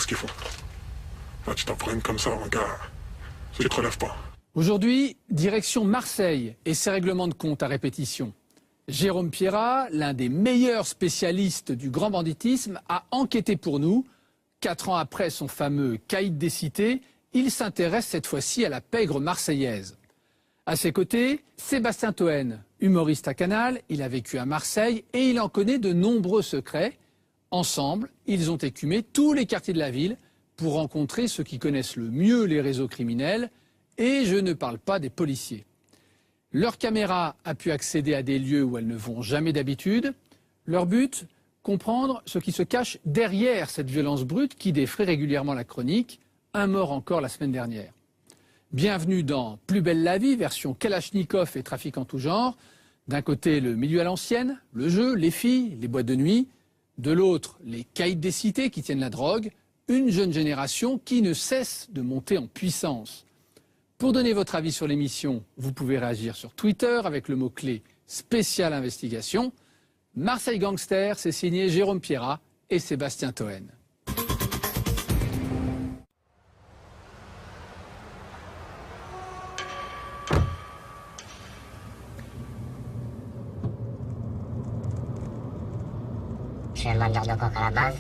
qu'ils font. Là, tu t'apprends comme ça, mon gars. Tu ne te relèves pas. Aujourd'hui, direction Marseille et ses règlements de compte à répétition. Jérôme Pierrat, l'un des meilleurs spécialistes du grand banditisme, a enquêté pour nous. 4 ans après son fameux caïd des cités, il s'intéresse cette fois-ci à la pègre marseillaise. À ses côtés, Sébastien Toen, humoriste à Canal, il a vécu à Marseille et il en connaît de nombreux secrets. Ensemble, ils ont écumé tous les quartiers de la ville pour rencontrer ceux qui connaissent le mieux les réseaux criminels, et je ne parle pas des policiers. Leur caméra a pu accéder à des lieux où elles ne vont jamais d'habitude. Leur but, comprendre ce qui se cache derrière cette violence brute qui défraie régulièrement la chronique. Un mort encore la semaine dernière. Bienvenue dans Plus belle la vie, version Kalachnikov et trafic en tout genre. D'un côté, le milieu à l'ancienne, le jeu, les filles, les boîtes de nuit. De l'autre, les caïds des cités qui tiennent la drogue. Une jeune génération qui ne cesse de monter en puissance. Pour donner votre avis sur l'émission, vous pouvez réagir sur Twitter avec le mot-clé spécial investigation. Marseille Gangster, c'est signé Jérôme Pierrat et Sébastien Toen. Je suis un vendeur de coke à la base.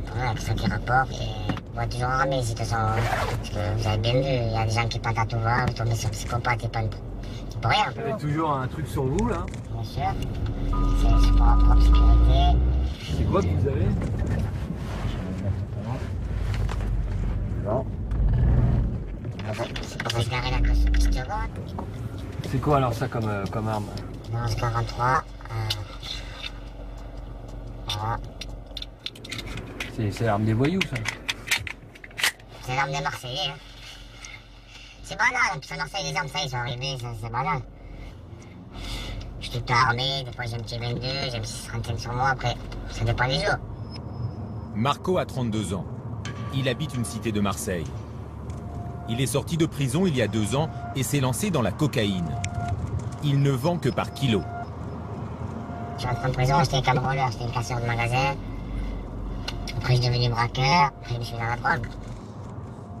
Voilà, avec ceux qui rapportent et on va toujours armé ici de toute façon. Parce que vous avez bien vu, il y a des gens qui partent à tout va, vous tombez sur psychopathe et pas pour rien. Vous avez toujours un truc sur vous là? Bien sûr. C'est pour la propre sécurité. C'est quoi que vous avez? Bon. C'est pour récupérer la petite seconde. C'est quoi alors ça comme arme? 11-43. Voilà. C'est l'arme des voyous ça? C'est l'arme des Marseillais. Hein. C'est banal, en plus à Marseille les armes ça ils sont arrivés, c'est banal. Je suis tout le temps armé, des fois j'ai un petit 22, j'ai un petit 30 sur moi, après ça dépend des jours. Marco a 32 ans. Il habite une cité de Marseille. Il est sorti de prison il y a 2 ans et s'est lancé dans la cocaïne. Il ne vend que par kilo. Je suis rentré en prison, j'étais un cambrioleur, j'étais un casseur de magasin. Après je suis devenu braqueur, après je me suis mis dans la drogue.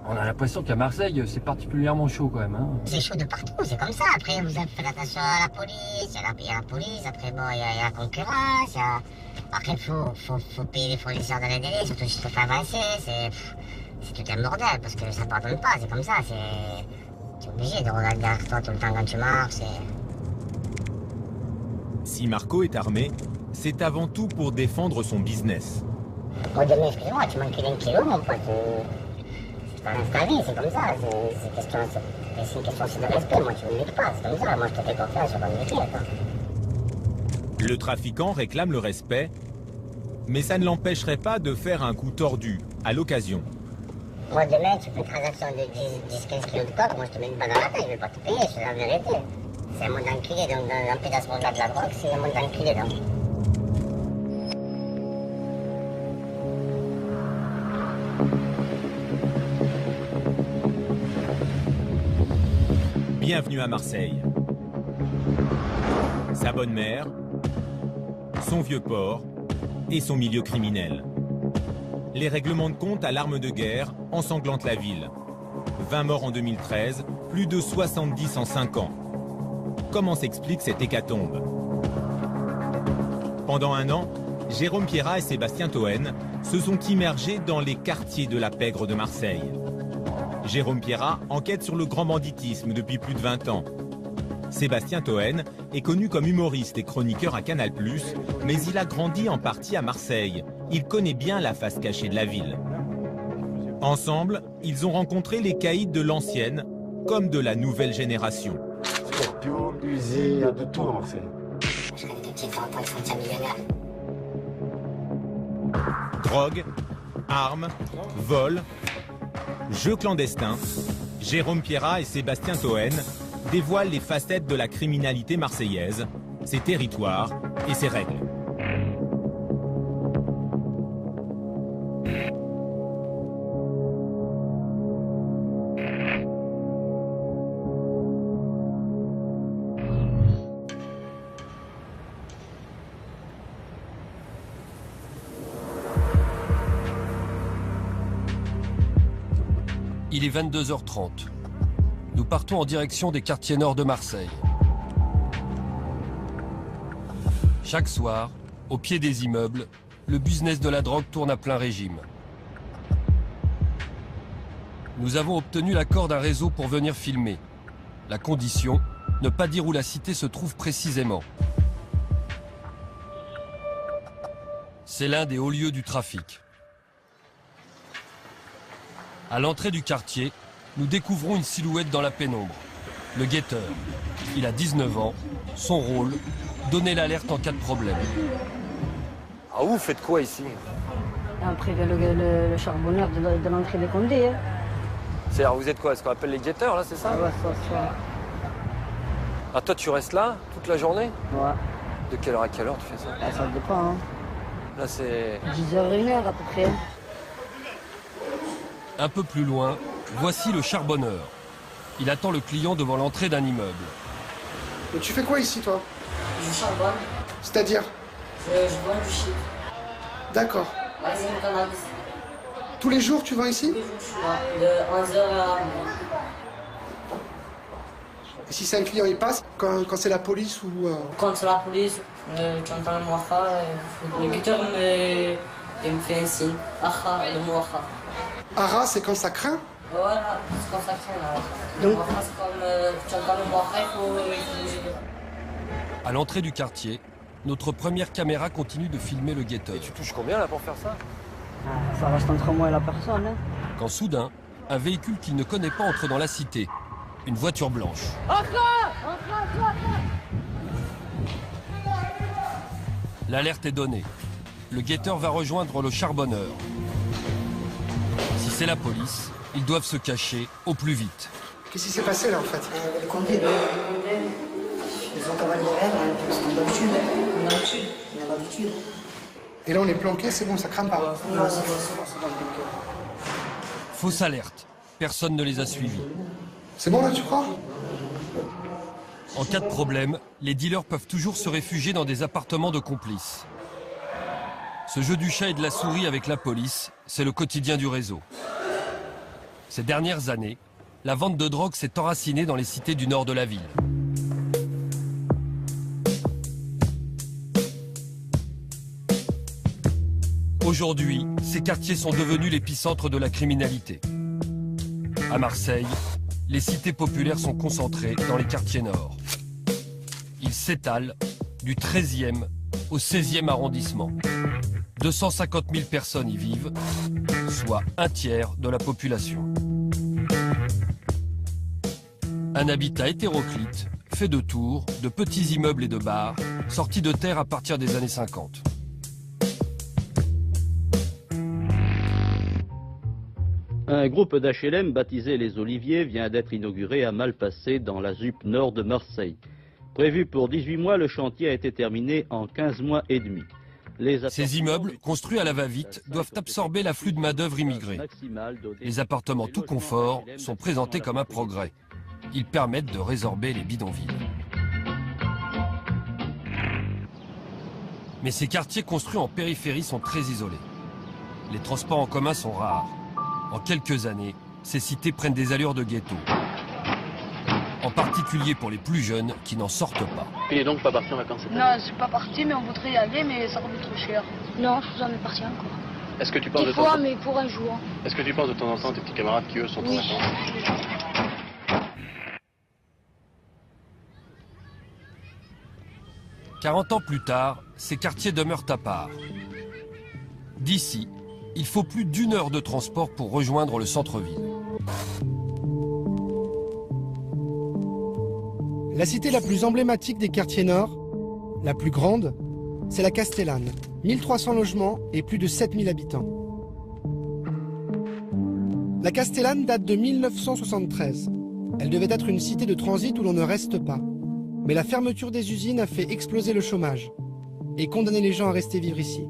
On a l'impression qu'à Marseille c'est particulièrement chaud quand même. Hein. C'est chaud de partout, c'est comme ça. Après vous faites attention à la police, il y a la police, après bon il y a la concurrence, après il faut payer les fournisseurs dans les délais, surtout si tu te fais avancer, c'est tout un bordel parce que ça pardonne pas, c'est comme ça, tu es obligé de regarder derrière toi tout le temps quand tu marches. Si Marco est armé, c'est avant tout pour défendre son business. Bon demain, excuse-moi, tu manques d'un kilo mon pote. C'est pas ta vie, c'est comme ça, c'est une question aussi de respect, moi tu me mérites pas, c'est comme ça, moi je te fais confiance, je vais pas me méfier, attends. Le trafiquant réclame le respect, mais ça ne l'empêcherait pas de faire un coup tordu, à l'occasion. Moi demain, tu fais une transaction de 10-15 kilos de coke, moi je te mets une balle dans la tête, je vais pas te payer, c'est la vérité. C'est un monde d'enculé, donc dans plus dans ce monde-là de la drogue, c'est un monde d'enculé, donc. Bienvenue à Marseille. Sa bonne mère, son vieux port et son milieu criminel. Les règlements de compte à l'arme de guerre ensanglantent la ville. 20 morts en 2013, plus de 70 en 5 ans. Comment s'explique cette hécatombe? Pendant 1 an, Jérôme Pierrat et Sébastien Toen se sont immergés dans les quartiers de la pègre de Marseille. Jérôme Pierrat enquête sur le grand banditisme depuis plus de 20 ans. Sébastien Toen est connu comme humoriste et chroniqueur à Canal+, mais il a grandi en partie à Marseille. Il connaît bien la face cachée de la ville. Ensemble, ils ont rencontré les caïds de l'ancienne comme de la nouvelle génération. Scorpio, Uzi, il y a de tout à Marseille. Je rêve de petits enfants qui sont déjà millionnaires. Drogue, armes, vol, jeux clandestins, Jérôme Pierrat et Sébastien Toen dévoilent les facettes de la criminalité marseillaise, ses territoires et ses règles. Il est 22h30. Nous partons en direction des quartiers nord de Marseille. Chaque soir, au pied des immeubles, le business de la drogue tourne à plein régime. Nous avons obtenu l'accord d'un réseau pour venir filmer. La condition, ne pas dire où la cité se trouve précisément. C'est l'un des hauts lieux du trafic. À l'entrée du quartier, nous découvrons une silhouette dans la pénombre. Le guetteur. Il a 19 ans. Son rôle, donner l'alerte en cas de problème. Ah, vous faites quoi ici? On prévient le charbonneur de l'entrée des Condés. Hein. C'est-à-dire, vous êtes quoi? Ce qu'on appelle les guetteurs, là, c'est ça? Ah ouais, ça. Ah, toi, tu restes là toute la journée? Ouais. De quelle heure à quelle heure tu fais ça? Ah, ça dépend. Hein. Là, c'est... 10h, 1h à peu près. Un peu plus loin, voici le charbonneur. Il attend le client devant l'entrée d'un immeuble. Et tu fais quoi ici, toi? Je charbonne. C'est-à-dire? Je vends du shit. D'accord. Ouais, c'est une cannabis. Tous les jours, tu vends ici? Tous les jours, je suis là, de 11h à 1h. Et si c'est un client, il passe quand c'est la police ou... Quand c'est la police, tu entends le mouacha, le guetteur il me fait un signe. Acha, le mouacha. Ara, c'est quand ça craint? Voilà, c'est comme ça que c'est là. Le mouacha, c'est comme tu entends le mouacha, il faut bouger. À l'entrée du quartier, notre première caméra continue de filmer le guetteur. Et tu touches combien, là, pour faire ça? Ah, ça reste entre moi et la personne. Hein. Quand soudain, un véhicule qu'il ne connaît pas entre dans la cité. Une voiture blanche. L'alerte est donnée. Le guetteur va rejoindre le charbonneur. Si c'est la police, ils doivent se cacher au plus vite. Qu'est-ce qui s'est passé, là, en fait? Le Condé, ils ont cavalier vert, parce qu'on est d'habitude. On est d'habitude. On est d'habitude. Et là, on est planqué, c'est bon, ça crame pas? Non, c'est bon. Fausse alerte. Personne ne les a suivis. C'est bon, là, tu crois? En cas de problème, les dealers peuvent toujours se réfugier dans des appartements de complices. Ce jeu du chat et de la souris avec la police, c'est le quotidien du réseau. Ces dernières années, la vente de drogue s'est enracinée dans les cités du nord de la ville. Aujourd'hui, ces quartiers sont devenus l'épicentre de la criminalité. À Marseille, les cités populaires sont concentrées dans les quartiers nord. Ils s'étalent du 13e au 16e arrondissement. 250 000 personnes y vivent, soit un tiers de la population. Un habitat hétéroclite, fait de tours, de petits immeubles et de bars, sortis de terre à partir des années 50. Un groupe d'HLM baptisé Les Oliviers vient d'être inauguré à Malpasset dans la ZUP nord de Marseille. Prévu pour 18 mois, le chantier a été terminé en 15 mois et demi. Ces immeubles, construits à la va-vite, doivent absorber l'afflux de main-d'œuvre immigrée. Les appartements tout confort sont présentés comme un progrès. Ils permettent de résorber les bidonvilles. Mais ces quartiers construits en périphérie sont très isolés. Les transports en commun sont rares. En quelques années, ces cités prennent des allures de ghetto. En particulier pour les plus jeunes qui n'en sortent pas. Il est donc pas parti en vacances cette année? Non, je suis pas parti, mais on voudrait y aller, mais ça coûte trop cher. Non, je suis jamais parti encore. Est-ce que tu penses Des de fois, temps... mais pour un jour. Est-ce que tu penses de temps en temps tes petits camarades qui eux sont en Oui. vacances? 40 ans plus tard, ces quartiers demeurent à part. D'ici, il faut plus d'1 heure de transport pour rejoindre le centre-ville. La cité la plus emblématique des quartiers nord, la plus grande, c'est la Castellane. 1300 logements et plus de 7000 habitants. La Castellane date de 1973. Elle devait être une cité de transit où l'on ne reste pas. Mais la fermeture des usines a fait exploser le chômage et condamné les gens à rester vivre ici.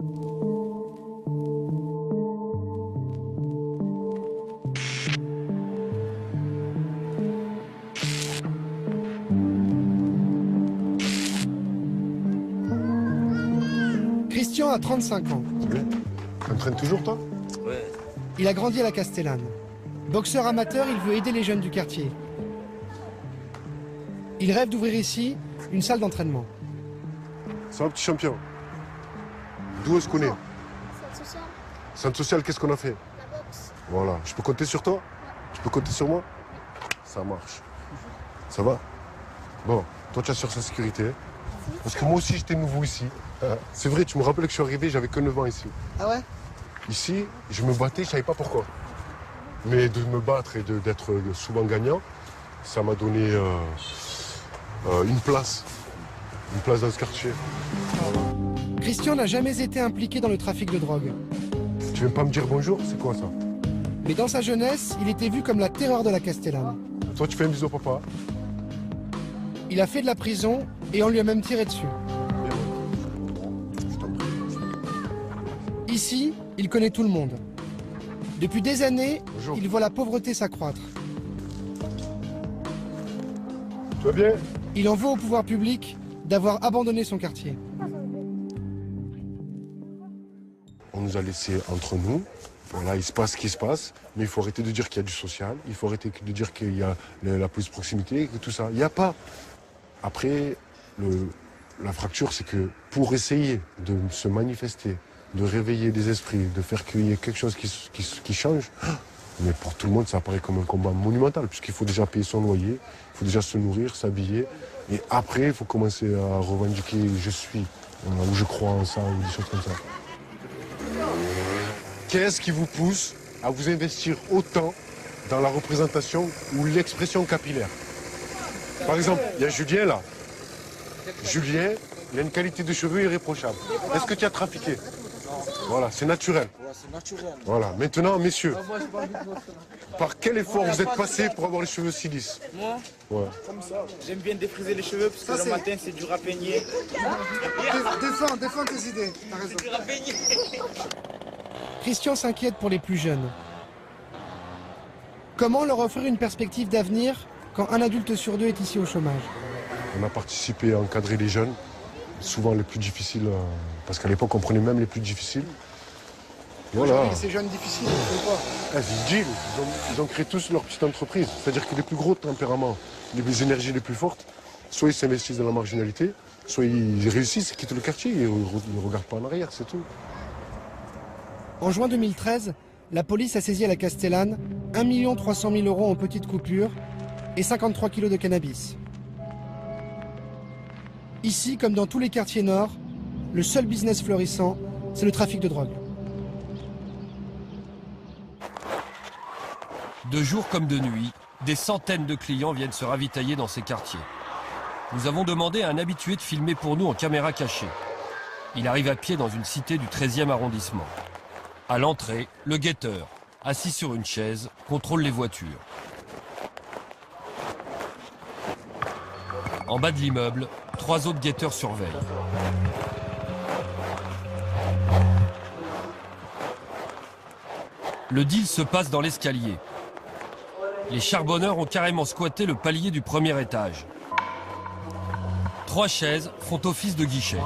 Christian a 35 ans. T'entraînes toujours, toi? Il a grandi à la Castellane. Boxeur amateur, il veut aider les jeunes du quartier. Il rêve d'ouvrir ici une salle d'entraînement. C'est un petit champion. D'où on se connaît? Centre social. Centre social, qu'est-ce qu'on a fait? La boxe. Voilà. Je peux compter sur toi? Tu peux compter sur moi? Ça marche. Ça va? Bon, toi tu assures sa sécurité. Parce que moi aussi j'étais nouveau ici. C'est vrai, tu me rappelles que je suis arrivé, j'avais que 9 ans ici. Ah ouais? Ici, je me battais, je savais pas pourquoi. Mais de me battre et d'être souvent gagnant, ça m'a donné une place dans ce quartier. Christian n'a jamais été impliqué dans le trafic de drogue. Tu viens pas me dire bonjour? C'est quoi ça? Mais dans sa jeunesse, il était vu comme la terreur de la Castellane. Toi tu fais un bisou au papa? Il a fait de la prison et on lui a même tiré dessus. Ici, il connaît tout le monde. Depuis des années, Bonjour. il voit la pauvreté s'accroître. Tu vas bien? Il en veut au pouvoir public d'avoir abandonné son quartier. On nous a laissés entre nous. Voilà, il se passe ce qui se passe, mais il faut arrêter de dire qu'il y a du social, il faut arrêter de dire qu'il y a la police de proximité, et tout ça. Il n'y a pas. Après, la fracture, c'est que pour essayer de se manifester, de réveiller les esprits, de faire qu'il y ait quelque chose qui change, mais pour tout le monde, ça apparaît comme un combat monumental, puisqu'il faut déjà payer son loyer, il faut déjà se nourrir, s'habiller, et après, il faut commencer à revendiquer « je suis », ou « je crois en ça », ou des choses comme ça. Qu'est-ce qui vous pousse à vous investir autant dans la représentation ou l'expression capillaire? Par exemple, il y a Julien là. Julien, il a une qualité de cheveux irréprochable. Est-ce que tu as trafiqué? Voilà, c'est naturel. Voilà, maintenant, messieurs, par quel effort vous êtes passé pour avoir les cheveux si lisses? Moi, ouais. j'aime bien défriser les cheveux parce que le matin c'est dur à peigner. Défends tes idées, t'as raison. C'est dur à peigner. Christian s'inquiète pour les plus jeunes. Comment leur offrir une perspective d'avenir quand un adulte sur deux est ici au chômage? On a participé à encadrer les jeunes, souvent les plus difficiles, parce qu'à l'époque on prenait même les plus difficiles. Voilà. Ces jeunes difficiles, ils font quoi? Ils ont créé tous leur petite entreprise. C'est-à-dire que les plus gros tempéraments, les énergies les plus fortes, soit ils s'investissent dans la marginalité, soit ils réussissent, ils quittent le quartier, ils ne regardent pas en arrière, c'est tout. En juin 2013, la police a saisi à la Castellane 1 300 000 € en petites coupures et 53 kilos de cannabis. Ici, comme dans tous les quartiers nord, le seul business florissant, c'est le trafic de drogue. De jour comme de nuit, des centaines de clients viennent se ravitailler dans ces quartiers. Nous avons demandé à un habitué de filmer pour nous en caméra cachée. Il arrive à pied dans une cité du 13e arrondissement. À l'entrée, le guetteur, assis sur une chaise, contrôle les voitures. En bas de l'immeuble, 3 autres guetteurs surveillent. Le deal se passe dans l'escalier. Les charbonneurs ont carrément squatté le palier du premier étage. 3 chaises font office de guichet.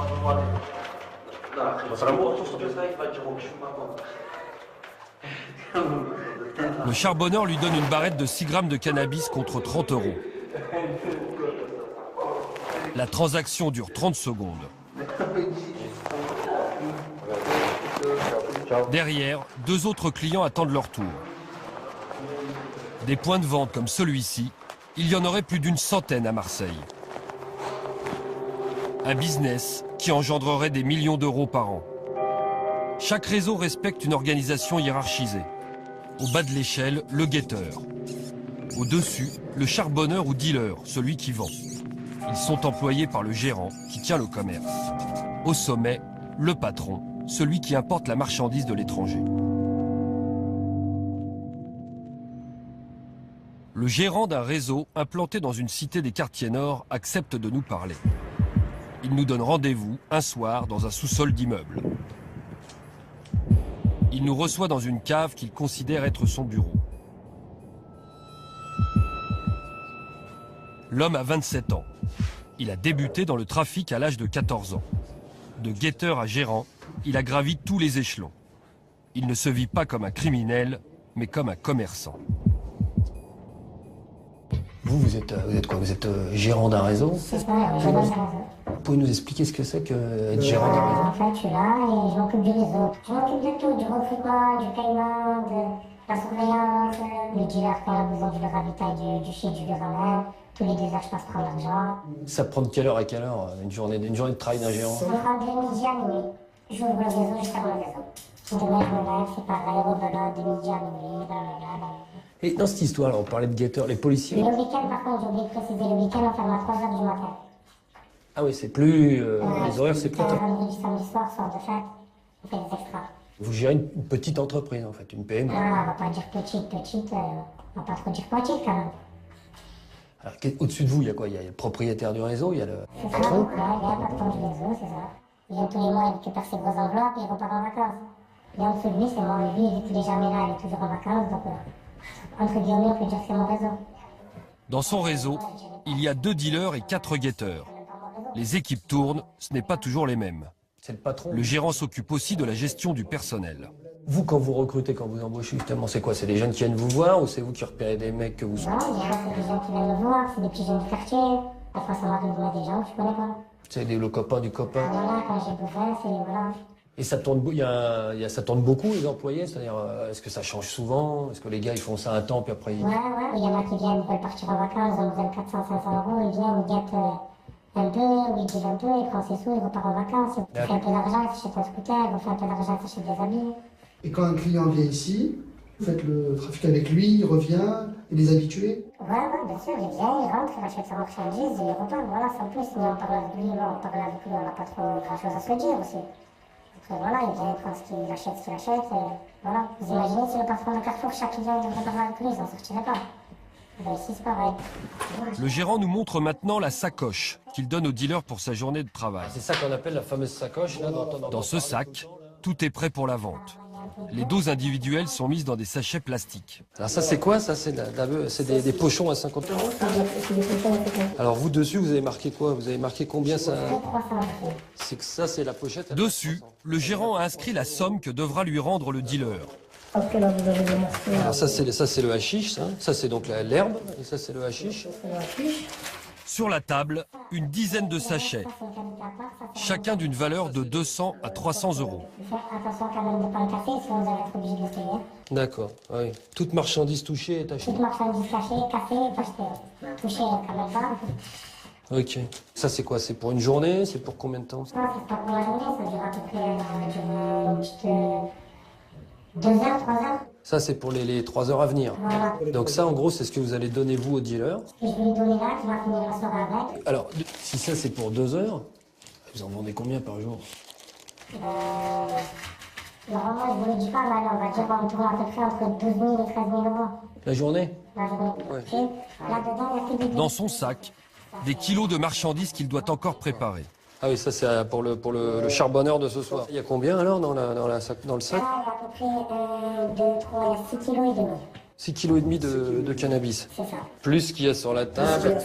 Le charbonneur lui donne une barrette de 6 grammes de cannabis contre 30 €. La transaction dure 30 secondes. Derrière, 2 autres clients attendent leur tour. Des points de vente comme celui-ci, il y en aurait plus d'une centaine à Marseille. Un business qui engendrerait des millions d'euros par an. Chaque réseau respecte une organisation hiérarchisée. Au bas de l'échelle, le guetteur. Au-dessus, le charbonneur ou dealer, celui qui vend. Ils sont employés par le gérant qui tient le commerce. Au sommet, le patron, celui qui importe la marchandise de l'étranger. Le gérant d'un réseau implanté dans une cité des quartiers nord accepte de nous parler. Il nous donne rendez-vous un soir dans un sous-sol d'immeuble. Il nous reçoit dans une cave qu'il considère être son bureau. L'homme a 27 ans. Il a débuté dans le trafic à l'âge de 14 ans. De guetteur à gérant, il a gravi tous les échelons. Il ne se vit pas comme un criminel, mais comme un commerçant. Vous êtes quoi? Vous êtes gérant d'un réseau? C'est ça, gérant d'un réseau. Vous pouvez nous expliquer ce que c'est que être gérant d'un réseau? En fait, je suis là et je m'occupe du réseau. Je m'occupe de tout, du recrutement, du paiement, de la surveillance, les dealers quand il a besoin du ravitail du shit, du verre. Tous les 2 heures, je passe prendre l'argent. Ça prend de quelle heure à quelle heure une journée de travail d'un gérant? Je prends de midi à minuit. J'ouvre le réseau, je ferme le réseau. Demain, je me lève, c'est pareil, rebelote, de midi à minuit, blablabla. Et dans cette histoire, là, on parlait de guetteurs, les policiers. Le week-end, par contre, j'ai oublié de préciser, le week-end, on ferme à 3 heures du matin. Ah oui, c'est plus... les horaires, c'est plus... Vendredi, samedi soir, soir de fête, on fait des extras. Vous gérez une petite entreprise, en fait, une PME. Ah, on va pas dire petite, on va pas trop dire petite, quand même. Alors, au-dessus de vous, il y a quoi? Il y a le propriétaire du réseau, il y a le C'est ça, patron. il y a le patron du réseau, c'est ça. Il vient tous les mois, il récupère ses grosses enveloppes et il repart en vacances. Et en dessous de lui, c'est moi. Lui, il est jamais là, il est toujours en vacances, donc entre guillemets, on peut dire que c'est mon réseau. Dans son réseau, il y a 2 dealers et 4 guetteurs. Les équipes tournent, ce n'est pas toujours les mêmes. C'est le patron. Le gérant s'occupe aussi de la gestion du personnel. Vous, quand vous recrutez, quand vous embauchez, justement, c'est quoi? C'est des jeunes qui viennent vous voir ou c'est vous qui repérez des mecs que vous... Non, c'est des gens qui viennent me voir, c'est des petits jeunes du quartier. Parfois, ça m'arrive de mettre des gens que je connais pas. C'est le copain du copain. Voilà, quand j'ai besoin, c'est... Voilà. Et ça tourne, ça tourne beaucoup, les employés? C'est-à-dire, est-ce que ça change souvent? Est-ce que les gars, ils font ça un temps, puis après... Ouais, il y en a qui viennent, ils veulent partir en vacances, ils ont besoin de 400-500 €, ils viennent, ils guettent un peu, ou ils disent un peu, ils prennent ses sous, ils repartent en vacances, ils font un peu d'argent, ils s'achètent un scooter, ils font un peu d'argent, ils s'achètent des habits. Et quand un client vient ici, vous faites le trafic avec lui, il revient, et les habitués? Ouais, bien sûr, il vient, il rentre, il achète sa marchandise, il repart, voilà, sans plus, nous on parle avec lui, on n'a pas trop grand-chose à se dire aussi. Après voilà, il vient, il prend ce qu'il achète, et voilà. Vous imaginez si le patron de Carrefour, chaque client devrait parler avec lui, ils n'en sortiraient pas. Ben ici c'est pareil. Le gérant nous montre maintenant la sacoche qu'il donne au dealer pour sa journée de travail. C'est ça qu'on appelle la fameuse sacoche, là, Dans ce sac, tout est prêt pour la vente. Les doses individuelles sont mises dans des sachets plastiques. Alors ça, c'est quoi? Ça, c'est des pochons à 50 €. Alors vous, dessus, vous avez marqué quoi? Vous avez marqué combien ça? C'est que ça, c'est la pochette. Dessus, le gérant a inscrit la somme que devra lui rendre le dealer. Alors ça, c'est le hashish, ça. Ça, c'est donc l'herbe, et ça, c'est le hashish. Sur la table, une dizaine de sachets, chacun d'une valeur de 200 à 300 €. Attention quand même de ne pas le casser, sinon vous allez être obligé de le payer. D'accord, oui. Toute marchandise touchée est achetée. Toute marchandise cachée, cassée est achetée. Touchée quand même pas. Ok. Ça, c'est quoi? C'est pour une journée? C'est pour combien de temps? Non, c'est pas pour la journée, ça dure à peu près une petite 2 heures, 3 heures. Ça, c'est pour les 3 heures à venir. Voilà. Donc ça, en gros, c'est ce que vous allez donner, vous, au dealer. Et je vais lui donner là, qui va finir la soirée avec. Alors, si ça, c'est pour 2 heures, vous en vendez combien par jour? Normalement, je vous le dis pas, mais on va dire qu'on tourne à peu près entre 12 000 et 13 000 €. La journée? La journée. Ouais. Là-dedans, il y a que des... Dans son sac, des kilos de marchandises qu'il doit encore préparer. Ah oui, ça, c'est pour le charbonneur de ce soir. Il y a combien, alors, dans le sac? Là, il y a à peu près 2, 3, il y a 6 kilos et demi. 6,5 kg de cannabis. C'est ça. Plus ce qu'il y a sur la table.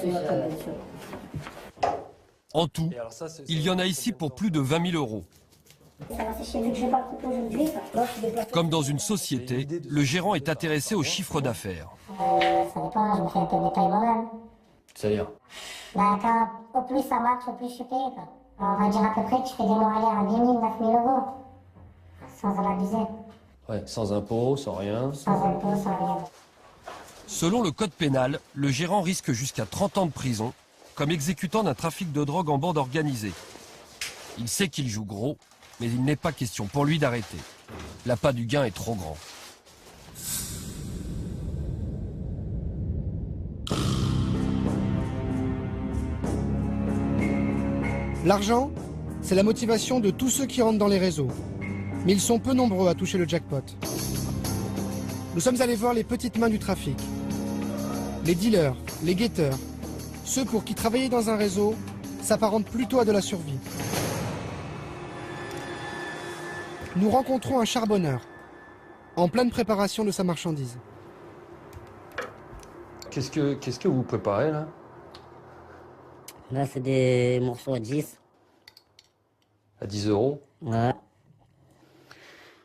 En tout, il y en a ici pour plus de 20 000 €. Ça va sécher, vu que je vais pas le couper aujourd'hui. Comme dans une société, le gérant est intéressé au chiffre d'affaires. Ça dépend, je me fais un peu de détail moi-même. C'est-à-dire? Bah, au plus ça marche, au plus je suis payé, quoi. On va dire à peu près que je fais des mois aller à 10 000, 9 000 €. Sans en abuser. Ouais, sans impôt, sans rien. Sans impôt, sans rien. Selon le code pénal, le gérant risque jusqu'à 30 ans de prison, comme exécutant d'un trafic de drogue en bande organisée. Il sait qu'il joue gros, mais il n'est pas question pour lui d'arrêter. L'appât du gain est trop grand. L'argent, c'est la motivation de tous ceux qui rentrent dans les réseaux. Mais ils sont peu nombreux à toucher le jackpot. Nous sommes allés voir les petites mains du trafic. Les dealers, les guetteurs, ceux pour qui travailler dans un réseau s'apparente plutôt à de la survie. Nous rencontrons un charbonneur, en pleine préparation de sa marchandise. Qu'est-ce que vous préparez, là? Là, c'est des morceaux à 10. À 10 €? Ouais.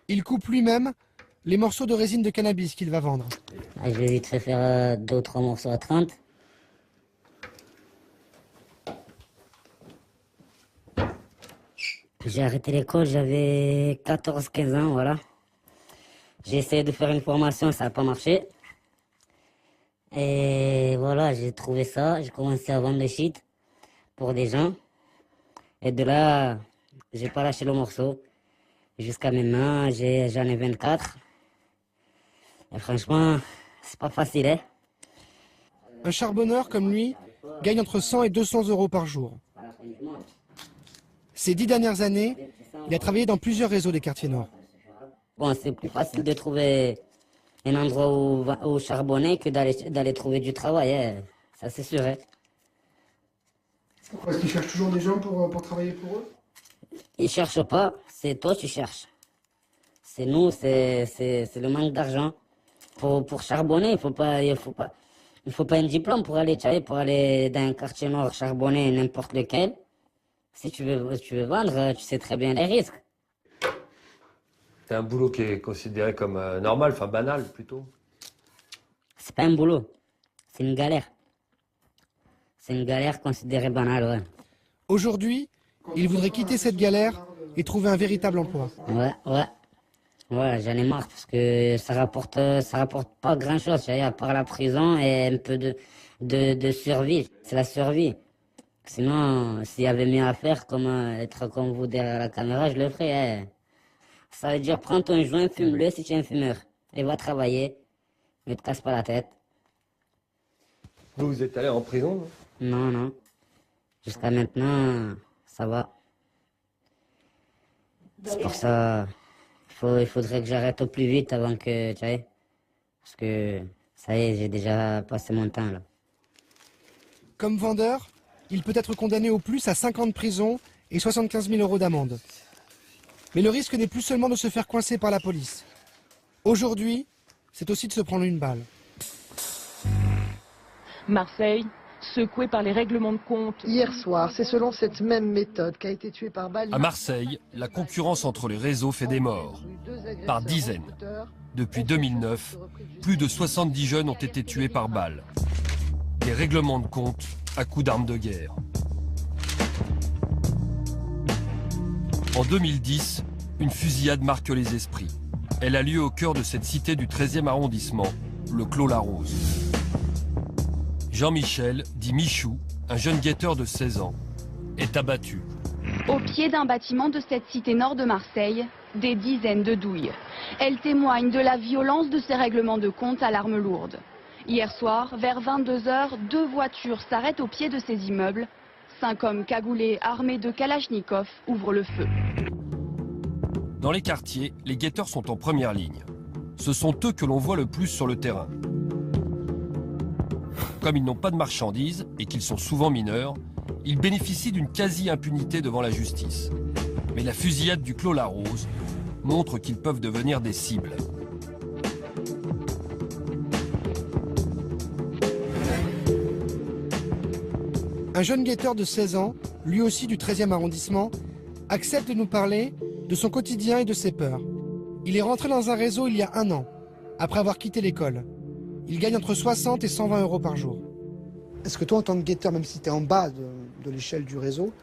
Il coupe lui-même les morceaux de résine de cannabis qu'il va vendre. Ah, je vais vite fait faire 2 ou 3 morceaux à 30. J'ai arrêté l'école, j'avais 14-15 ans, voilà. J'ai essayé de faire une formation, ça n'a pas marché. Et voilà, j'ai trouvé ça, j'ai commencé à vendre le shit pour des gens. Et de là, j'ai pas lâché le morceau. Jusqu'à maintenant, j'en ai 24. Et franchement, c'est pas facile, hein. Un charbonneur comme lui gagne entre 100 et 200 euros par jour. Ces 10 dernières années, il a travaillé dans plusieurs réseaux des quartiers nord. Bon, c'est plus facile de trouver un endroit où charbonner que d'aller trouver du travail, hein. Ça c'est sûr. Hein. Pourquoi est-ce qu'ils cherchent toujours des gens pour travailler pour eux? Ils cherchent pas, c'est toi qui cherches. C'est nous, c'est le manque d'argent. Pour charbonner, il faut pas un diplôme pour aller dans un quartier nord charbonner n'importe lequel. Si tu veux vendre, tu sais très bien les risques. C'est un boulot qui est considéré comme normal, enfin banal plutôt. C'est pas un boulot, c'est une galère. C'est une galère considérée banale, ouais. Aujourd'hui, il voudrait quitter cette galère et trouver un véritable emploi. Ouais, j'en ai marre parce que ça rapporte pas grand chose, à part la prison et un peu de survie. C'est la survie. Sinon, s'il y avait mieux à faire, comme être comme vous derrière la caméra, je le ferais. Hein. Ça veut dire, prends ton joint, fume-le si tu es un fumeur. Et va travailler. Ne te casse pas la tête. Vous êtes allé en prison? Non. Jusqu'à maintenant, ça va. C'est pour ça, il faudrait que j'arrête au plus vite avant que, tu sais. Parce que, ça y est, j'ai déjà passé mon temps, là. Comme vendeur, il peut être condamné au plus à 5 ans de prison et 75 000 euros d'amende. Mais le risque n'est plus seulement de se faire coincer par la police. Aujourd'hui, c'est aussi de se prendre une balle. Marseille, secoué par les règlements de compte. Hier soir, c'est selon cette même méthode qu'a été tué par balle. À Marseille, la concurrence entre les réseaux fait des morts, par dizaines. Depuis 2009, plus de 70 jeunes ont été tués par balle. Des règlements de compte à coups d'armes de guerre. En 2010, une fusillade marque les esprits. Elle a lieu au cœur de cette cité du 13e arrondissement, le Clos-la-Rose. Jean-Michel, dit Michou, un jeune guetteur de 16 ans, est abattu. Au pied d'un bâtiment de cette cité nord de Marseille, des dizaines de douilles. Elles témoignent de la violence de ces règlements de compte à l'arme lourde. Hier soir, vers 22 h, 2 voitures s'arrêtent au pied de ces immeubles. 5 hommes cagoulés armés de Kalachnikov ouvrent le feu. Dans les quartiers, les guetteurs sont en première ligne. Ce sont eux que l'on voit le plus sur le terrain. Comme ils n'ont pas de marchandises et qu'ils sont souvent mineurs, ils bénéficient d'une quasi-impunité devant la justice. Mais la fusillade du Clos-la-Rose montre qu'ils peuvent devenir des cibles. Un jeune guetteur de 16 ans, lui aussi du 13e arrondissement, accepte de nous parler de son quotidien et de ses peurs. Il est rentré dans un réseau il y a 1 an, après avoir quitté l'école. Il gagne entre 60 et 120 euros par jour. Est-ce que toi, en tant que guetteur, même si tu es en bas de l'échelle du réseau,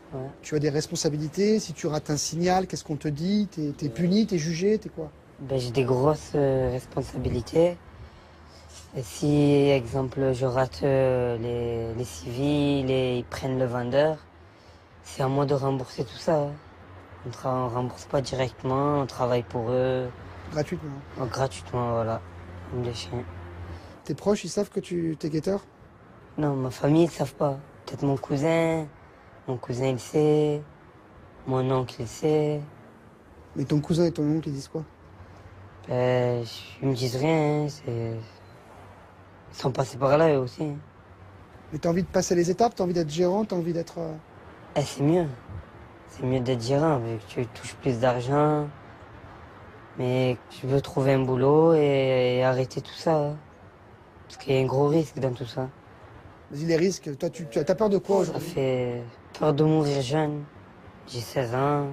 tu as des responsabilités? Si tu rates un signal, qu'est-ce qu'on te dit? T'es puni, t'es jugé, t'es quoi? J'ai des grosses responsabilités. Et si, exemple, je rate les civils et ils prennent le vendeur, c'est à moi de rembourser tout ça. On ne rembourse pas directement, on travaille pour eux. Gratuitement? Gratuitement, voilà. Comme des chiens. Tes proches, ils savent que tu es guetteur? Non, ma famille, ils ne savent pas. Peut-être mon cousin. Mon cousin, il sait. Mon oncle, il sait. Mais ton cousin et ton oncle, ils disent quoi? Ils me disent rien. Ils sont passés par là, eux aussi. Mais t'as envie de passer les étapes? T'as envie d'être gérant? T'as envie d'être... C'est mieux. C'est mieux d'être gérant, vu que tu touches plus d'argent. Mais tu veux trouver un boulot et arrêter tout ça. Parce qu'il y a un gros risque dans tout ça. Vas-y, les risques. Toi, t'as peur de quoi aujourd'hui? Ça fait peur de mourir jeune. J'ai 16 ans.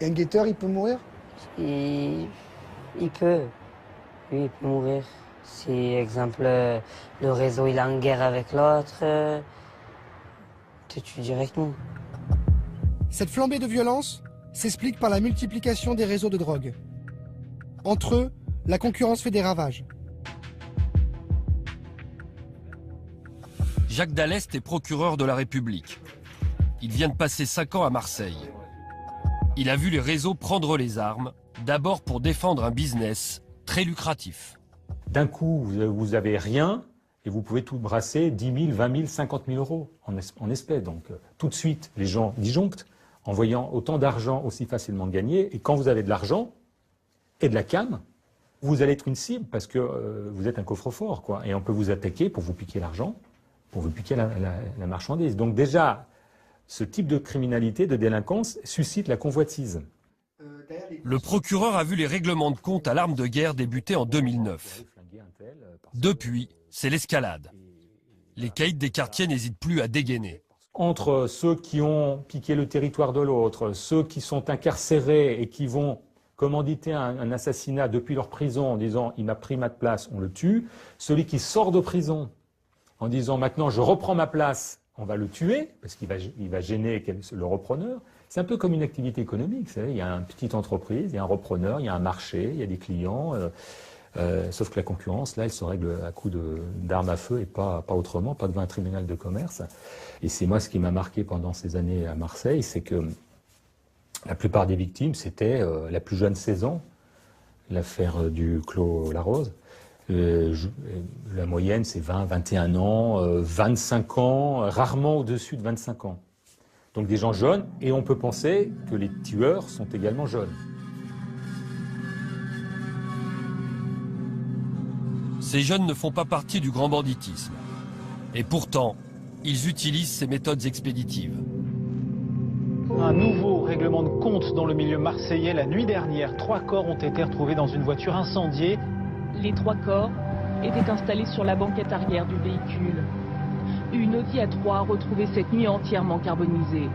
Et un guetteur, il peut mourir? Il peut. Oui, il peut mourir. Si, exemple, le réseau il est en guerre avec l'autre, te tue directement. Cette flambée de violence s'explique par la multiplication des réseaux de drogue. Entre eux, la concurrence fait des ravages. Jacques Dallest est procureur de la République. Il vient de passer 5 ans à Marseille. Il a vu les réseaux prendre les armes, d'abord pour défendre un business très lucratif. D'un coup, vous avez rien et vous pouvez tout brasser 10 000, 20 000, 50 000 euros en espèces. Donc tout de suite, les gens disjonctent en voyant autant d'argent aussi facilement gagné. Et quand vous avez de l'argent et de la cam, vous allez être une cible parce que vous êtes un coffre-fort, quoi. Et on peut vous attaquer pour vous piquer l'argent, pour vous piquer la marchandise. Donc déjà, ce type de criminalité, de délinquance, suscite la convoitise. Le procureur a vu les règlements de compte à l'arme de guerre débuter en 2009. Depuis, c'est l'escalade. Les caïds des quartiers n'hésitent plus à dégainer. Entre ceux qui ont piqué le territoire de l'autre, ceux qui sont incarcérés et qui vont commanditer un assassinat depuis leur prison en disant « il m'a pris ma place, on le tue », celui qui sort de prison en disant « maintenant je reprends ma place », on va le tuer, parce qu'il va gêner le repreneur. C'est un peu comme une activité économique. Vous savez, il y a une petite entreprise, il y a un repreneur, il y a un marché, il y a des clients. Sauf que la concurrence, là, elle se règle à coups d'armes à feu et pas autrement, pas devant un tribunal de commerce. Et c'est moi ce qui m'a marqué pendant ces années à Marseille, c'est que la plupart des victimes, c'était la plus jeune 16 ans, l'affaire du Clos Larose. La moyenne, c'est 20, 21 ans, 25 ans, rarement au-dessus de 25 ans. Donc des gens jeunes, et on peut penser que les tueurs sont également jeunes. Ces jeunes ne font pas partie du grand banditisme. Et pourtant, ils utilisent ces méthodes expéditives. Un nouveau règlement de compte dans le milieu marseillais. La nuit dernière, 3 corps ont été retrouvés dans une voiture incendiée. Les 3 corps étaient installés sur la banquette arrière du véhicule. Une Audi A3 retrouvée cette nuit entièrement carbonisée.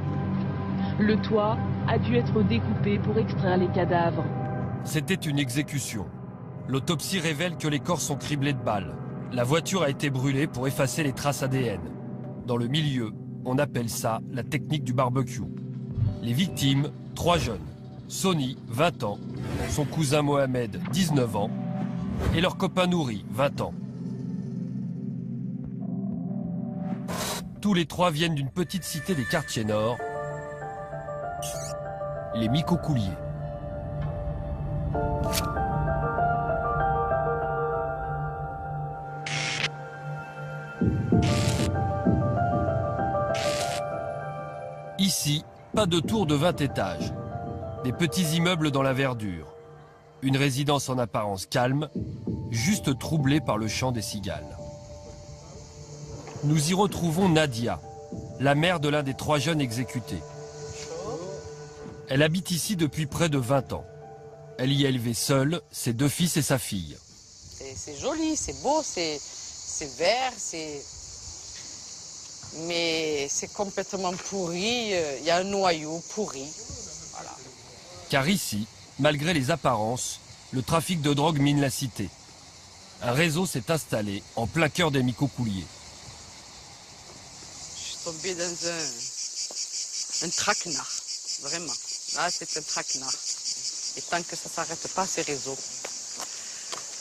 Le toit a dû être découpé pour extraire les cadavres. C'était une exécution. L'autopsie révèle que les corps sont criblés de balles. La voiture a été brûlée pour effacer les traces ADN. Dans le milieu, on appelle ça la technique du barbecue. Les victimes, 3 jeunes. Sony, 20 ans, son cousin Mohamed, 19 ans, et leur copain Nouri, 20 ans. Tous les 3 viennent d'une petite cité des quartiers nord, les Micocouliers. Ici, pas de tour de 20 étages. Des petits immeubles dans la verdure. Une résidence en apparence calme, juste troublée par le chant des cigales. Nous y retrouvons Nadia, la mère de l'un des 3 jeunes exécutés. Elle habite ici depuis près de 20 ans. Elle y a élevé seule ses 2 fils et sa fille. C'est joli, c'est beau, c'est vert, mais c'est complètement pourri, il y a un noyau pourri. Voilà. Car ici, malgré les apparences, le trafic de drogue mine la cité. Un réseau s'est installé en plein cœur des Micocouliers. Je suis tombée dans un traquenard, vraiment. Là, c'est un traquenard. Et tant que ça ne s'arrête pas, ces réseaux,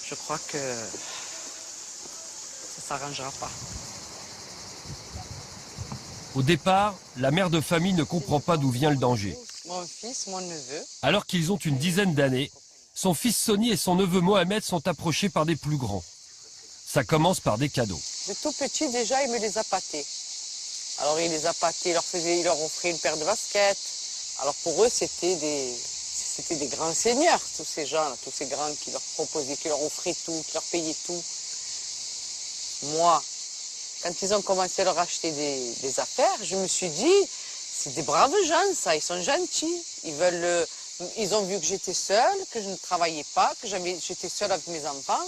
je crois que ça ne s'arrangera pas. Au départ, la mère de famille ne comprend pas d'où vient le danger. Mon fils, mon neveu. Alors qu'ils ont une dizaine d'années, son fils Sony et son neveu Mohamed sont approchés par des plus grands. Ça commence par des cadeaux. De tout petit, déjà, il me les a pâtés. Alors, il les a pâtés, il leur offrait une paire de baskets. Alors, pour eux, c'était des grands seigneurs, tous ces gens-là, tous ces grands qui leur proposaient, qui leur offraient tout, qui leur payaient tout. Moi, quand ils ont commencé à leur acheter des affaires, je me suis dit, c'est des braves gens, ça, ils sont gentils. Ils ont vu que j'étais seule, que je ne travaillais pas, que j'étais seule avec mes enfants.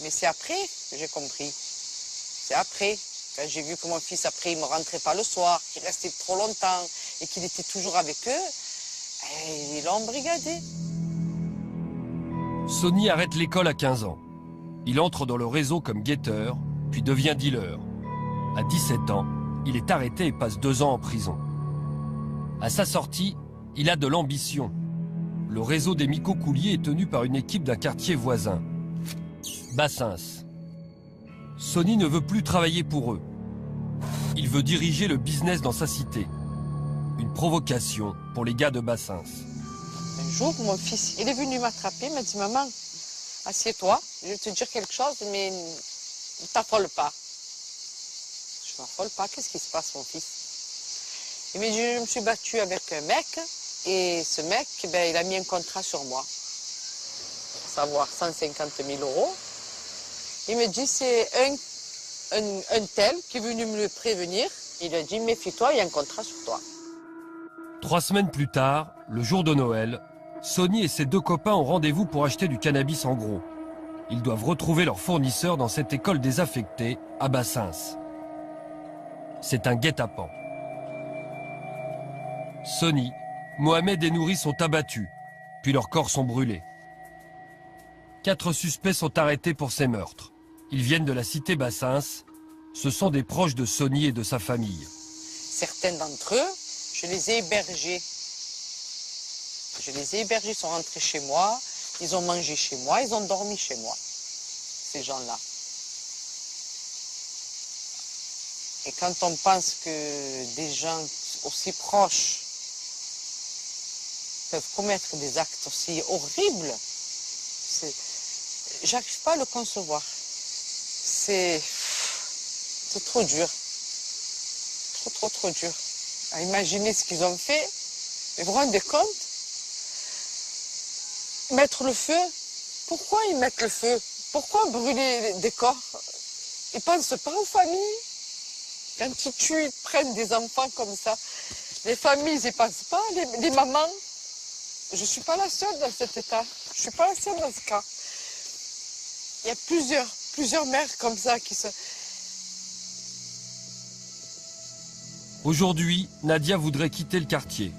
Mais c'est après que j'ai compris. C'est après, quand j'ai vu que mon fils, après, il ne rentrait pas le soir, qu'il restait trop longtemps et qu'il était toujours avec eux, ils l'ont embrigadé. Sony arrête l'école à 15 ans. Il entre dans le réseau comme guetteur, puis devient dealer. À 17 ans, il est arrêté et passe 2 ans en prison. À sa sortie, il a de l'ambition. Le réseau des micocouliers est tenu par une équipe d'un quartier voisin, Bassens. Sony ne veut plus travailler pour eux. Il veut diriger le business dans sa cité. Une provocation pour les gars de Bassens. Un jour, mon fils, il est venu m'attraper, il m'a dit « Maman, assieds-toi, je vais te dire quelque chose, mais ne t'affole pas. » Je ne m'affole pas, qu'est-ce qui se passe, mon fils? Il m'a dit « Je me suis battue avec un mec, et ce mec, ben, il a mis un contrat sur moi, à savoir 150 000 €. Il me dit « C'est un tel qui est venu me le prévenir. Il a dit « Méfie-toi, il y a un contrat sur toi. » 3 semaines plus tard, le jour de Noël, Sony et ses 2 copains ont rendez-vous pour acheter du cannabis en gros. Ils doivent retrouver leur fournisseur dans cette école désaffectée à Bassens. C'est un guet-apens. Sony, Mohamed et Nouri sont abattus, puis leurs corps sont brûlés. 4 suspects sont arrêtés pour ces meurtres. Ils viennent de la cité Bassens. Ce sont des proches de Sony et de sa famille. Certains d'entre eux, je les ai hébergés. Ils sont rentrés chez moi, ils ont mangé chez moi, ils ont dormi chez moi, ces gens-là. Et quand on pense que des gens aussi proches peuvent commettre des actes aussi horribles, j'arrive pas à le concevoir. C'est trop dur. Trop dur. À imaginer ce qu'ils ont fait. Mais vous vous rendez compte? Mettre le feu. Pourquoi ils mettent le feu? Pourquoi brûler des corps? Ils pensent pas aux familles. Quand ils tuent, ils prennent des enfants comme ça. Les familles, ils n'y pensent pas. Les mamans. Je suis pas la seule dans cet état. Je suis pas la seule dans ce cas. Il y a plusieurs mères comme ça qui se... Aujourd'hui, Nadia voudrait quitter le quartier.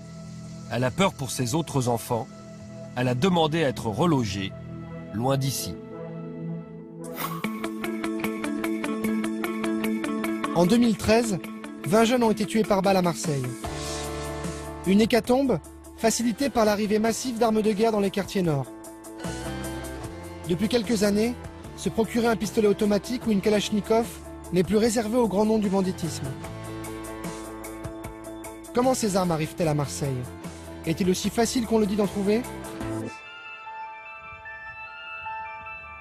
Elle a peur pour ses autres enfants. Elle a demandé à être relogée, loin d'ici. En 2013, 20 jeunes ont été tués par balle à Marseille. Une hécatombe facilitée par l'arrivée massive d'armes de guerre dans les quartiers nord. Depuis quelques années, se procurer un pistolet automatique ou une Kalachnikov n'est plus réservé au grand nom du banditisme. Comment ces armes arrivent-elles à Marseille? Est-il aussi facile qu'on le dit d'en trouver?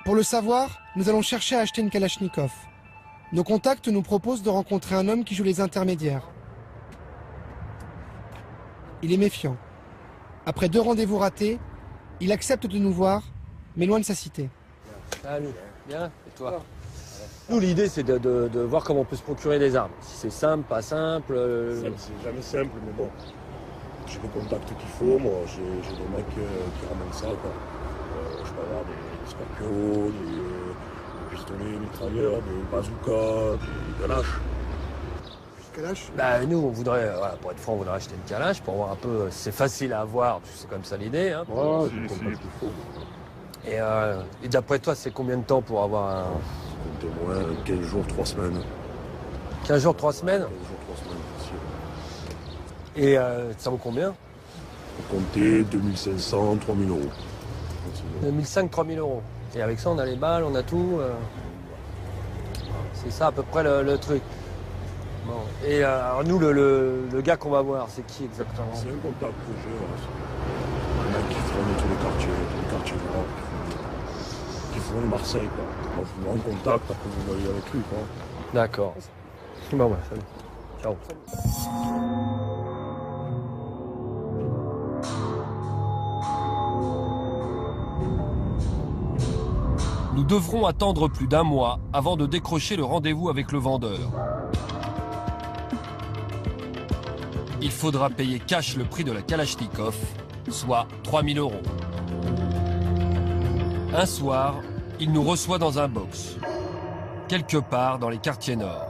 Pour le savoir, nous allons chercher à acheter une Kalachnikov. Nos contacts nous proposent de rencontrer un homme qui joue les intermédiaires. Il est méfiant. Après 2 rendez-vous ratés, il accepte de nous voir, mais loin de sa cité. Salut, bien, et toi? Nous, l'idée, c'est de voir comment on peut se procurer des armes. Si c'est simple, pas simple. C'est jamais simple, mais bon. J'ai les contacts qu'il faut, moi. J'ai des mecs qui ramènent ça, quoi. Je peux avoir des scorpions, des pistolets, mitrailleurs, des bazookas, des kalash. Bah, nous, on voudrait, voilà, pour être franc, on voudrait acheter une kalash pour voir un peu si c'est facile à avoir. C'est comme ça l'idée. Hein. Ouais, j'ai les contacts qu'il faut. Et d'après toi, c'est combien de temps pour avoir un... Comptez-moi 15 jours, 3 semaines. 15 jours, 3 semaines 15 jours, 3 semaines, possible. Et ça vaut combien? Faut compter 2500, 3000 euros. 2500, 3000 euros. Et avec ça, on a les balles, on a tout. C'est ça à peu près le truc. Bon. Et alors nous, le gars qu'on va voir, c'est qui exactement? C'est un contact que j'ai. Un mec qui tourne tous les quartiers noirs, qui font Marseille, quoi. Moi, je vous mets en contact, après vous voyez avec lui, quoi. D'accord. Bon, bah, salut. Ciao. Nous devrons attendre plus d'1 mois avant de décrocher le rendez-vous avec le vendeur. Il faudra payer cash le prix de la Kalachnikov, soit 3000 euros. Un soir, il nous reçoit dans un box, quelque part dans les quartiers nord.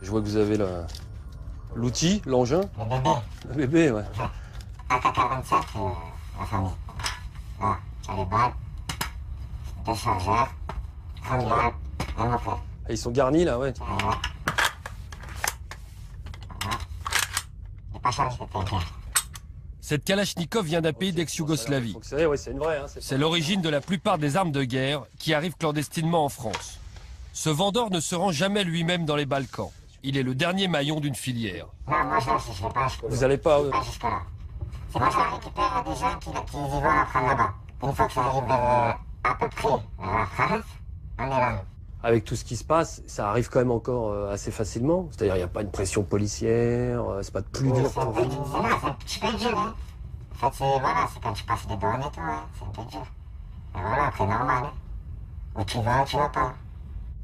Je vois que vous avez l'outil, l'engin. Le bébé, ouais. AK-47, la famille. Là, il y a les balles, 2 chargeurs, Ah, ils sont garnis là, ouais. Cette Kalachnikov vient d'un pays d'ex-Yougoslavie. Ouais, c'est une vraie. Hein, c'est l'origine de la plupart des armes de guerre qui arrivent clandestinement en France. Ce vendeur ne se rend jamais lui-même dans les Balkans. Il est le dernier maillon d'une filière. Vous allez pas... C'est moi, je la récupère des gens qui y vont la prendre là-bas. Une fois que ça arrive à peu près la France, on est là. Avec tout ce qui se passe, ça arrive quand même encore assez facilement. C'est-à-dire, il n'y a pas une pression policière, c'est pas de plus dur. C'est un peu dur, hein. En fait, c'est quand tu passes des douanes et tout, hein. C'est un peu dur. Et voilà, c'est normal. Hein. Où tu vas pas.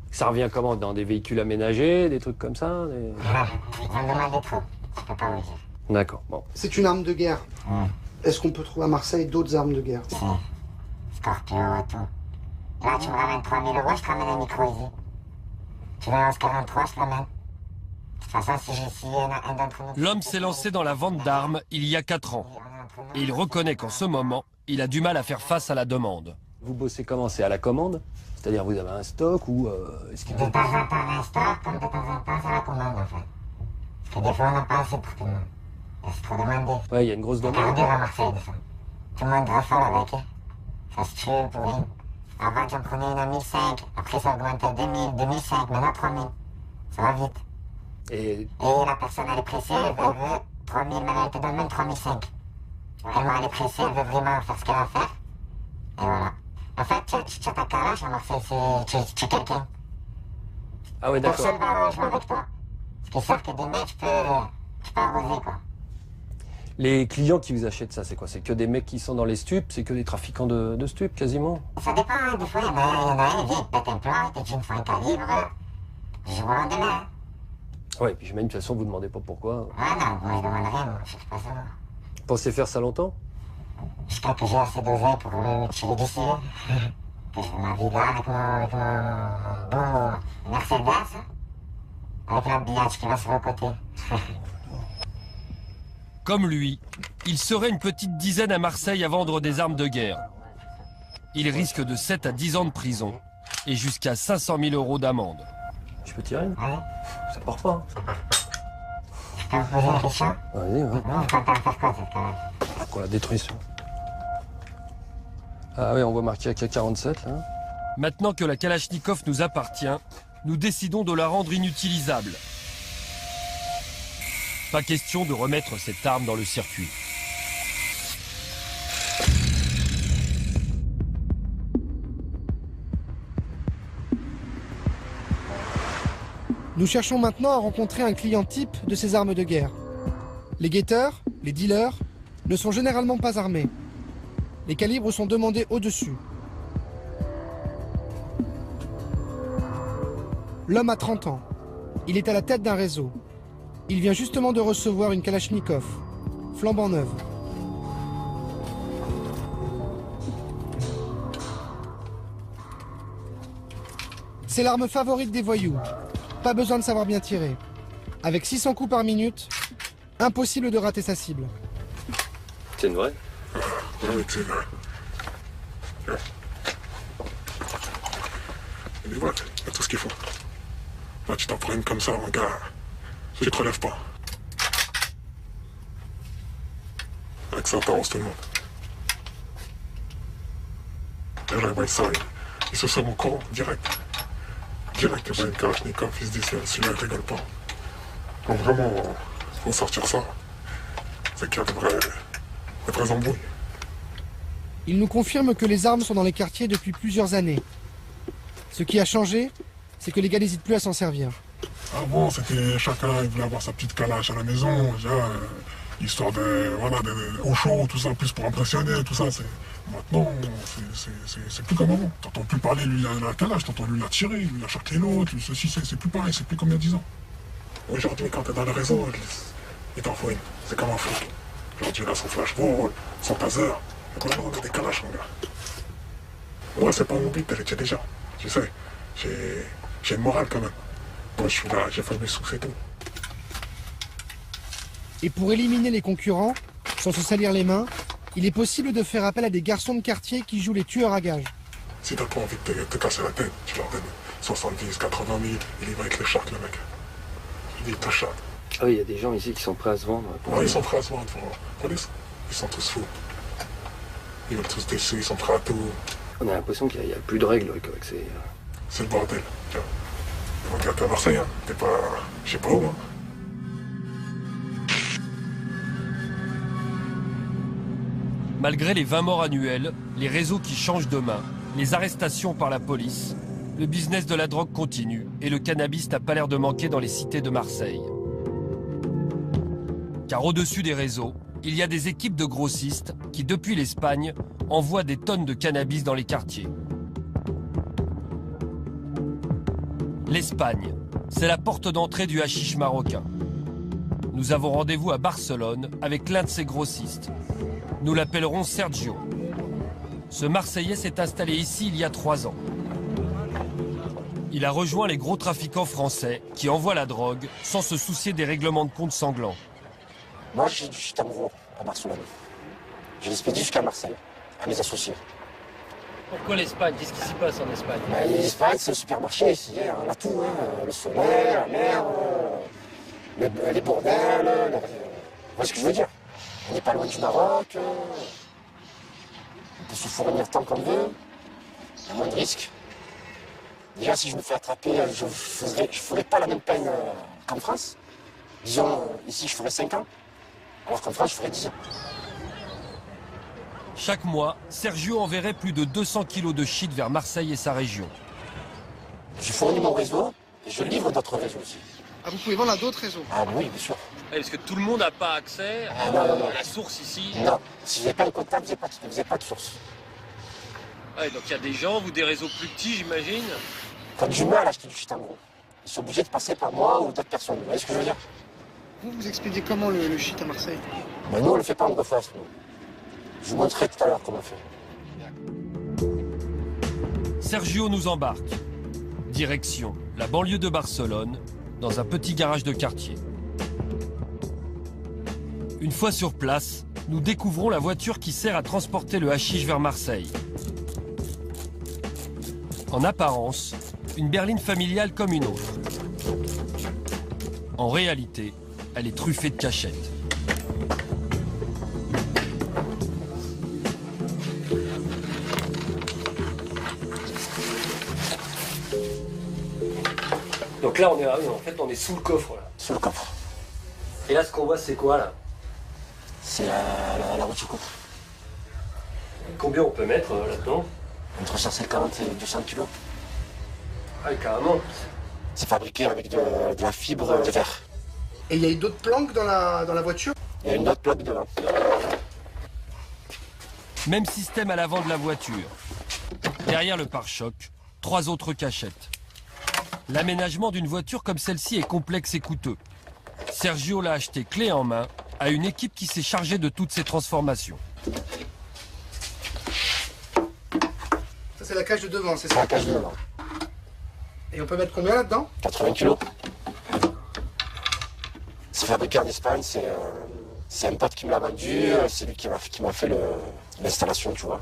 Ça revient comment? Dans des véhicules aménagés, des trucs comme ça des... On demande des trucs, je peux pas vous dire. D'accord, bon. C'est une arme de guerre. Est-ce qu'on peut trouver à Marseille d'autres armes de guerre? Si. Scorpio et tout. Là, tu me ramènes 3000 €, je te ramène un micro easy. Tu veux un 1143, je te l'amène. De toute façon, si j'ai essayé un d'entre nous... L'homme s'est lancé dans la vente d'armes il y a 4 ans. Et il reconnaît qu'en ce moment, il a du mal à faire face à la demande. Vous bossez comment? C'est à la commande? C'est-à-dire, vous avez un stock ou... est-ce qu'il... De temps en temps, un stock, comme de temps en temps, c'est la commande, en fait. Parce que des fois, on n'a pas assez pour tout le monde. C'est trop demandé. Ouais, il y a une grosse demande. C'est dur à Marseille, de ça. Tout le monde raffole avec, hein. Ça se tue pour rien. Avant, j'en prenais une à 1005. Après, ça augmente à 2000, 2005, maintenant 3000. Ça va vite. Et la personne, elle est pressée, elle veut 3000, maintenant elle te donne même 3005. Tellement elle est pressée, elle veut vraiment faire ce qu'elle a à faire. Et voilà. En fait, tu as ta calage à Marseille, tu es quelqu'un. Ah ouais, d'accord. Personne va jouer avec toi. Ce qui est sûr que des mecs, tu peux arroser, quoi. Les clients qui vous achètent ça, c'est quoi? C'est que des mecs qui sont dans les stupes? C'est que des trafiquants de stupes, quasiment? Ça dépend, hein. Des fois, il y en a un, il vient, il pète un plan, il te dit une fois un calibre, du jour au lendemain. Ouais, puis j'imagine de toute façon, vous ne demandez pas pourquoi. Ah non, moi je demande rien, moi, je cherche pas ça. Vous pensez faire ça longtemps? Jusqu'à que j'ai assez d'oseille pour me tirer d'ici. Que je veux ma vie là avec mon beau Mercedes, avec l'habillage qui va sur le côté. Comme lui, il serait une petite dizaine à Marseille à vendre des armes de guerre. Il risque de 7 à 10 ans de prison et jusqu'à 500 000 € d'amende. Je peux tirer? Ça part pas. Je peux vous poser une question? Vas-y, ouais. Non, tu entends faire quoi, cette calage? Quoi, la détruction? Ah oui, on voit marqué AK-47, là. Maintenant que la Kalachnikov nous appartient, nous décidons de la rendre inutilisable. Pas question de remettre cette arme dans le circuit. Nous cherchons maintenant à rencontrer un client type de ces armes de guerre. Les guetteurs, les dealers, ne sont généralement pas armés. Les calibres sont demandés au-dessus. L'homme a 30 ans. Il est à la tête d'un réseau. Il vient justement de recevoir une Kalachnikov, flambant neuve. C'est l'arme favorite des voyous. Pas besoin de savoir bien tirer. Avec 600 coups par minute, impossible de rater sa cible. C'est une vraie? Oui, c'est vrai. Mais voilà, il y a tout ce qu'il faut. Là, tu t'en prends une comme ça, mon gars. Tu te relèves pas. Avec ça, t'arroses tout le monde. Et là, il voit ça, il se sort mon corps, direct. Direct, il voit une Kalachnikov, il se dit, celui-là, il rigole pas. Donc vraiment, faut sortir ça. C'est qu'il y a de vraies embrouilles. Il nous confirme que les armes sont dans les quartiers depuis plusieurs années. Ce qui a changé, c'est que les gars n'hésitent plus à s'en servir. Avant, c'était chacun, il voulait avoir sa petite calache à la maison, déjà, histoire de, voilà, au chaud, tout ça, plus pour impressionner, tout ça. Maintenant, c'est plus comme avant. T'entends plus parler, lui, il a la calache, t'entends lui, il a tiré, lui, il a charqué l'autre, ceci, c'est plus pareil, c'est plus comme il y a 10 ans. Aujourd'hui, quand t'es dans le réseau, il t'en faut une, c'est comme un flic. Aujourd'hui, il a son flash-ball, son taser. Maintenant, on a des calaches, mon gars. Moi, c'est pas mon but d'héritier déjà, tu sais. J'ai une morale quand même. Moi, je suis là, j'ai fait mes sous, c'est tout. Et pour éliminer les concurrents, sans se salir les mains, il est possible de faire appel à des garçons de quartier qui jouent les tueurs à gages. Si t'as pas envie de te casser la tête, tu leur donnes 70, 80 000, et il va être les chartes, le mec. Il te chatte. Ah oui, il y a des gens ici qui sont prêts à se vendre. Ouais, ils sont prêts à se vendre pour la police. Ils sont tous fous. Ils veulent tous des sous, ils sont prêts à tout. On a l'impression qu'il n'y a plus de règles. C'est le bordel. Regarde, t'es à Marseille, hein. T'es pas... je sais pas où, hein. Malgré les 20 morts annuels, les réseaux qui changent de main, les arrestations par la police, le business de la drogue continue et le cannabis n'a pas l'air de manquer dans les cités de Marseille. Car au-dessus des réseaux, il y a des équipes de grossistes qui, depuis l'Espagne, envoient des tonnes de cannabis dans les quartiers. L'Espagne, c'est la porte d'entrée du hashish marocain. Nous avons rendez-vous à Barcelone avec l'un de ses grossistes. Nous l'appellerons Sergio. Ce Marseillais s'est installé ici il y a 3 ans. Il a rejoint les gros trafiquants français qui envoient la drogue sans se soucier des règlements de compte sanglants. Moi, j'ai du shit en gros à Barcelone. Je l'expédie jusqu'à Marseille, à mes associés. Pourquoi l'Espagne? Qu'est-ce qui s'y passe en Espagne? L'Espagne, c'est le supermarché ici. On a tout, hein. Le soleil, la mer, les bordels. Vous voyez ce que je veux dire? On n'est pas loin du Maroc. On peut se fournir tant qu'on veut. Il y a moins de risques. Déjà, si je me fais attraper, je ne ferai pas la même peine qu'en France. Disons, ici, je ferai 5 ans. Alors qu'en France, je ferai 10 ans. Chaque mois, Sergio enverrait plus de 200 kilos de shit vers Marseille et sa région. Je fournis mon réseau et je livre d'autres réseaux aussi. Ah, vous pouvez vendre à d'autres réseaux? Ah oui, bien sûr. Ouais, parce que tout le monde n'a pas accès à la source ici. Non, si vous n'avez pas le contact, vous n'avez pas de source. Ouais, donc il y a des gens ou des réseaux plus petits, j'imagine. Quand du mal à acheter du shit en gros, ils sont obligés de passer par moi ou d'autres personnes. Vous voyez ce que je veux dire? Vous expédiez comment le shit à Marseille? Mais nous, on ne le fait pas en face, nous. Je vous montrerai tout à l'heure comment on fait. Sergio nous embarque. Direction la banlieue de Barcelone, dans un petit garage de quartier. Une fois sur place, nous découvrons la voiture qui sert à transporter le hashish vers Marseille. En apparence, une berline familiale comme une autre. En réalité, elle est truffée de cachettes. Donc là, on est sous le coffre. Là. Sous le coffre. Et là, ce qu'on voit, c'est quoi, là? C'est la route du coffre. Combien on peut mettre là-dedans? Entre 150 et 200 kilos. Ah, carrément. C'est fabriqué avec de la fibre de verre. Et il y a eu d'autres planques dans la voiture? Il y a une autre plaque devant. Même système à l'avant de la voiture. Derrière le pare-choc, 3 autres cachettes. L'aménagement d'une voiture comme celle-ci est complexe et coûteux. Sergio l'a acheté clé en main à une équipe qui s'est chargée de toutes ces transformations. Ça, c'est la cage de devant, c'est ça? C'est la cage de devant. Et on peut mettre combien là-dedans? 80 kilos. C'est fabriqué en Espagne, c'est un pote qui me l'a vendu, c'est lui qui m'a fait l'installation, tu vois.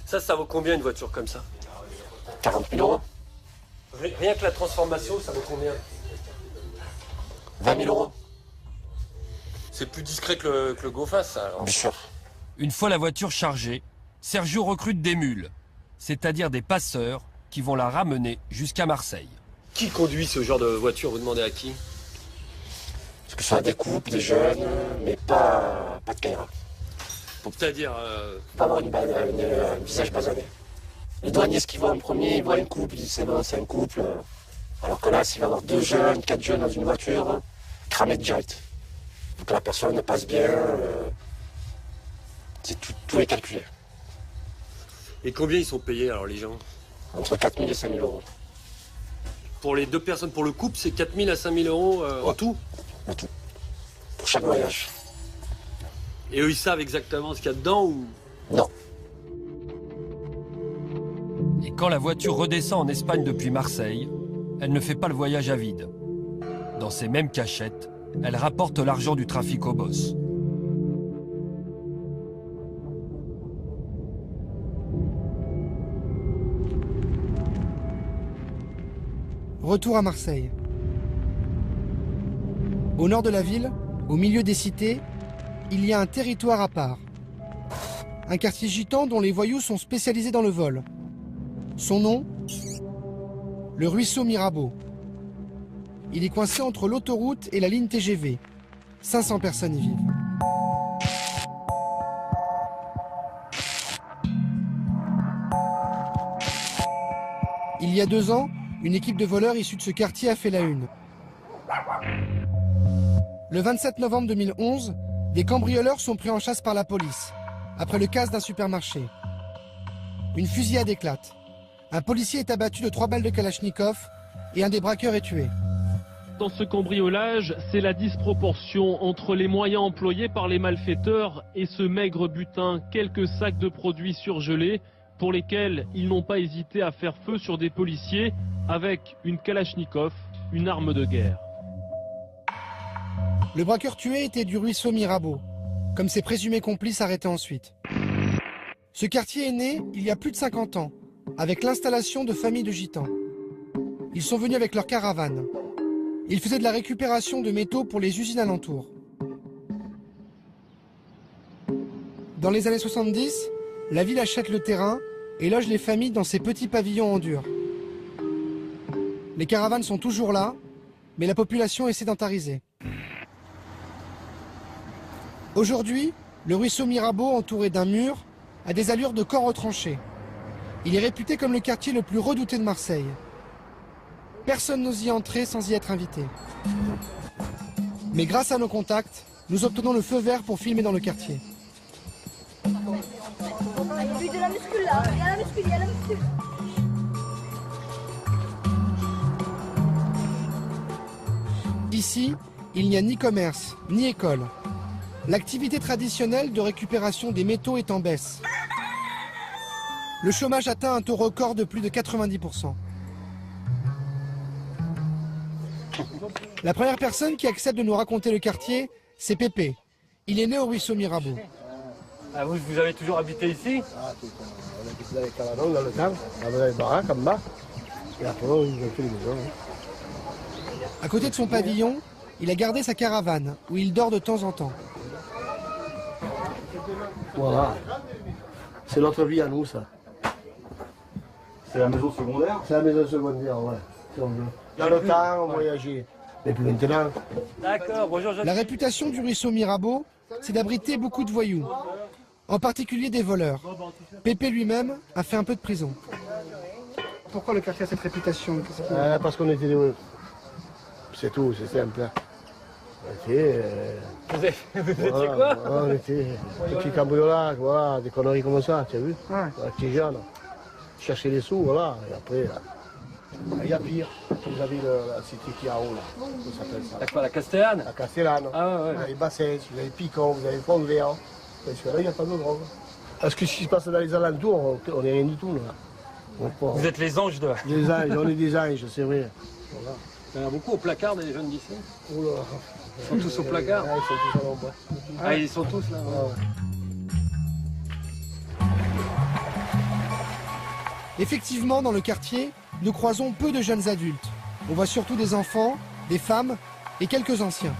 Ça vaut combien une voiture comme ça? 40 000 euros. Rien que la transformation, ça vaut combien? 20 000 euros. C'est plus discret que le GoFast, ça, alors. Bien sûr. Une fois la voiture chargée, Sergio recrute des mules, c'est-à-dire des passeurs qui vont la ramener jusqu'à Marseille. Qui conduit ce genre de voiture? Vous demandez à qui? Que ce soit des couples, des jeunes, mais pas de caïra. C'est-à-dire Pas avoir un visage basané. Les douaniers, ce qu'ils voient en premier, ils voient une couple, ils disent c'est bon, c'est un couple. Alors que là, s'il va y avoir 2 jeunes, 4 jeunes dans une voiture, cramé direct. Faut que la personne passe bien. C'est tout est calculé. Et combien ils sont payés alors les gens? Entre 4 000 et 5 000 euros. Pour les 2 personnes, pour le couple, c'est 4 000 à 5 000 euros en tout? En tout. Pour chaque voyage. Et eux, ils savent exactement ce qu'il y a dedans ou? Non. Et quand la voiture redescend en Espagne depuis Marseille, elle ne fait pas le voyage à vide. Dans ces mêmes cachettes, elle rapporte l'argent du trafic au boss. Retour à Marseille. Au nord de la ville, au milieu des cités, il y a un territoire à part. Un quartier gitan dont les voyous sont spécialisés dans le vol. Son nom ? Le ruisseau Mirabeau. Il est coincé entre l'autoroute et la ligne TGV. 500 personnes y vivent. Il y a 2 ans, une équipe de voleurs issue de ce quartier a fait la une. Le 27 novembre 2011, des cambrioleurs sont pris en chasse par la police, après le casse d'un supermarché. Une fusillade éclate. Un policier est abattu de 3 balles de Kalachnikov et un des braqueurs est tué. Dans ce cambriolage, c'est la disproportion entre les moyens employés par les malfaiteurs et ce maigre butin, quelques sacs de produits surgelés pour lesquels ils n'ont pas hésité à faire feu sur des policiers avec une Kalachnikov, une arme de guerre. Le braqueur tué était du ruisseau Mirabeau, comme ses présumés complices arrêtés ensuite. Ce quartier est né il y a plus de 50 ans, avec l'installation de familles de gitans. Ils sont venus avec leur caravane. Ils faisaient de la récupération de métaux pour les usines alentours. Dans les années 70, la ville achète le terrain et loge les familles dans ces petits pavillons en dur. Les caravanes sont toujours là, mais la population est sédentarisée. Aujourd'hui, le ruisseau Mirabeau, entouré d'un mur, a des allures de camp retranché. Il est réputé comme le quartier le plus redouté de Marseille. Personne n'ose y entrer sans y être invité. Mais grâce à nos contacts, nous obtenons le feu vert pour filmer dans le quartier. Il y a de la muscule là, il y a la muscule, il y a la muscule. Ici, il n'y a ni commerce, ni école. L'activité traditionnelle de récupération des métaux est en baisse. Le chômage atteint un taux record de plus de 90%. La première personne qui accepte de nous raconter le quartier, c'est Pépé. Il est né au ruisseau Mirabeau. Ah, vous avez toujours habité ici? Ah, tout le temps. On habite dans les cabanons, dans le camp. On avait les baraques en bas. Et après, on a fait les maisons. À côté de son pavillon, il a gardé sa caravane, où il dort de temps en temps. Voilà. C'est notre vie à nous, ça. C'est la maison secondaire? C'est la maison secondaire, ouais. Si on veut. Dans le temps, on voyageait. Mais plus maintenant. D'accord, bonjour. La réputation du ruisseau Mirabeau, c'est d'abriter beaucoup de voyous. En particulier des voleurs. Pépé lui-même a fait un peu de prison. Pourquoi le quartier a cette réputation? Parce qu'on était des... C'est tout, c'est simple. On était... Vous étiez quoi? On était des petits cambriolages, voilà, des conneries comme ça, tu as vu? Ouais. On était jeunes. Chercher les sous, voilà, et après... Il y a pire. Vous avez la cité qui est en haut, là. Comment ça s'appelle ça? La Castellane? La Castellane. Ah ouais. Vous avez Bassès, vous avez Picon, vous avez Fond-Vert. Parce que là, il n'y a pas de drogue. Parce que ce qui se passe dans les alentours, on n'est rien du tout, là. Vous êtes les anges de... Les anges, on est des anges, c'est vrai. Voilà. Il y en a beaucoup au placard des jeunes d'ici? Oula. Ils sont tous au placard? Ils sont tous à l'ombre. Ah, ils sont tous là? Effectivement, dans le quartier, nous croisons peu de jeunes adultes. On voit surtout des enfants, des femmes et quelques anciens.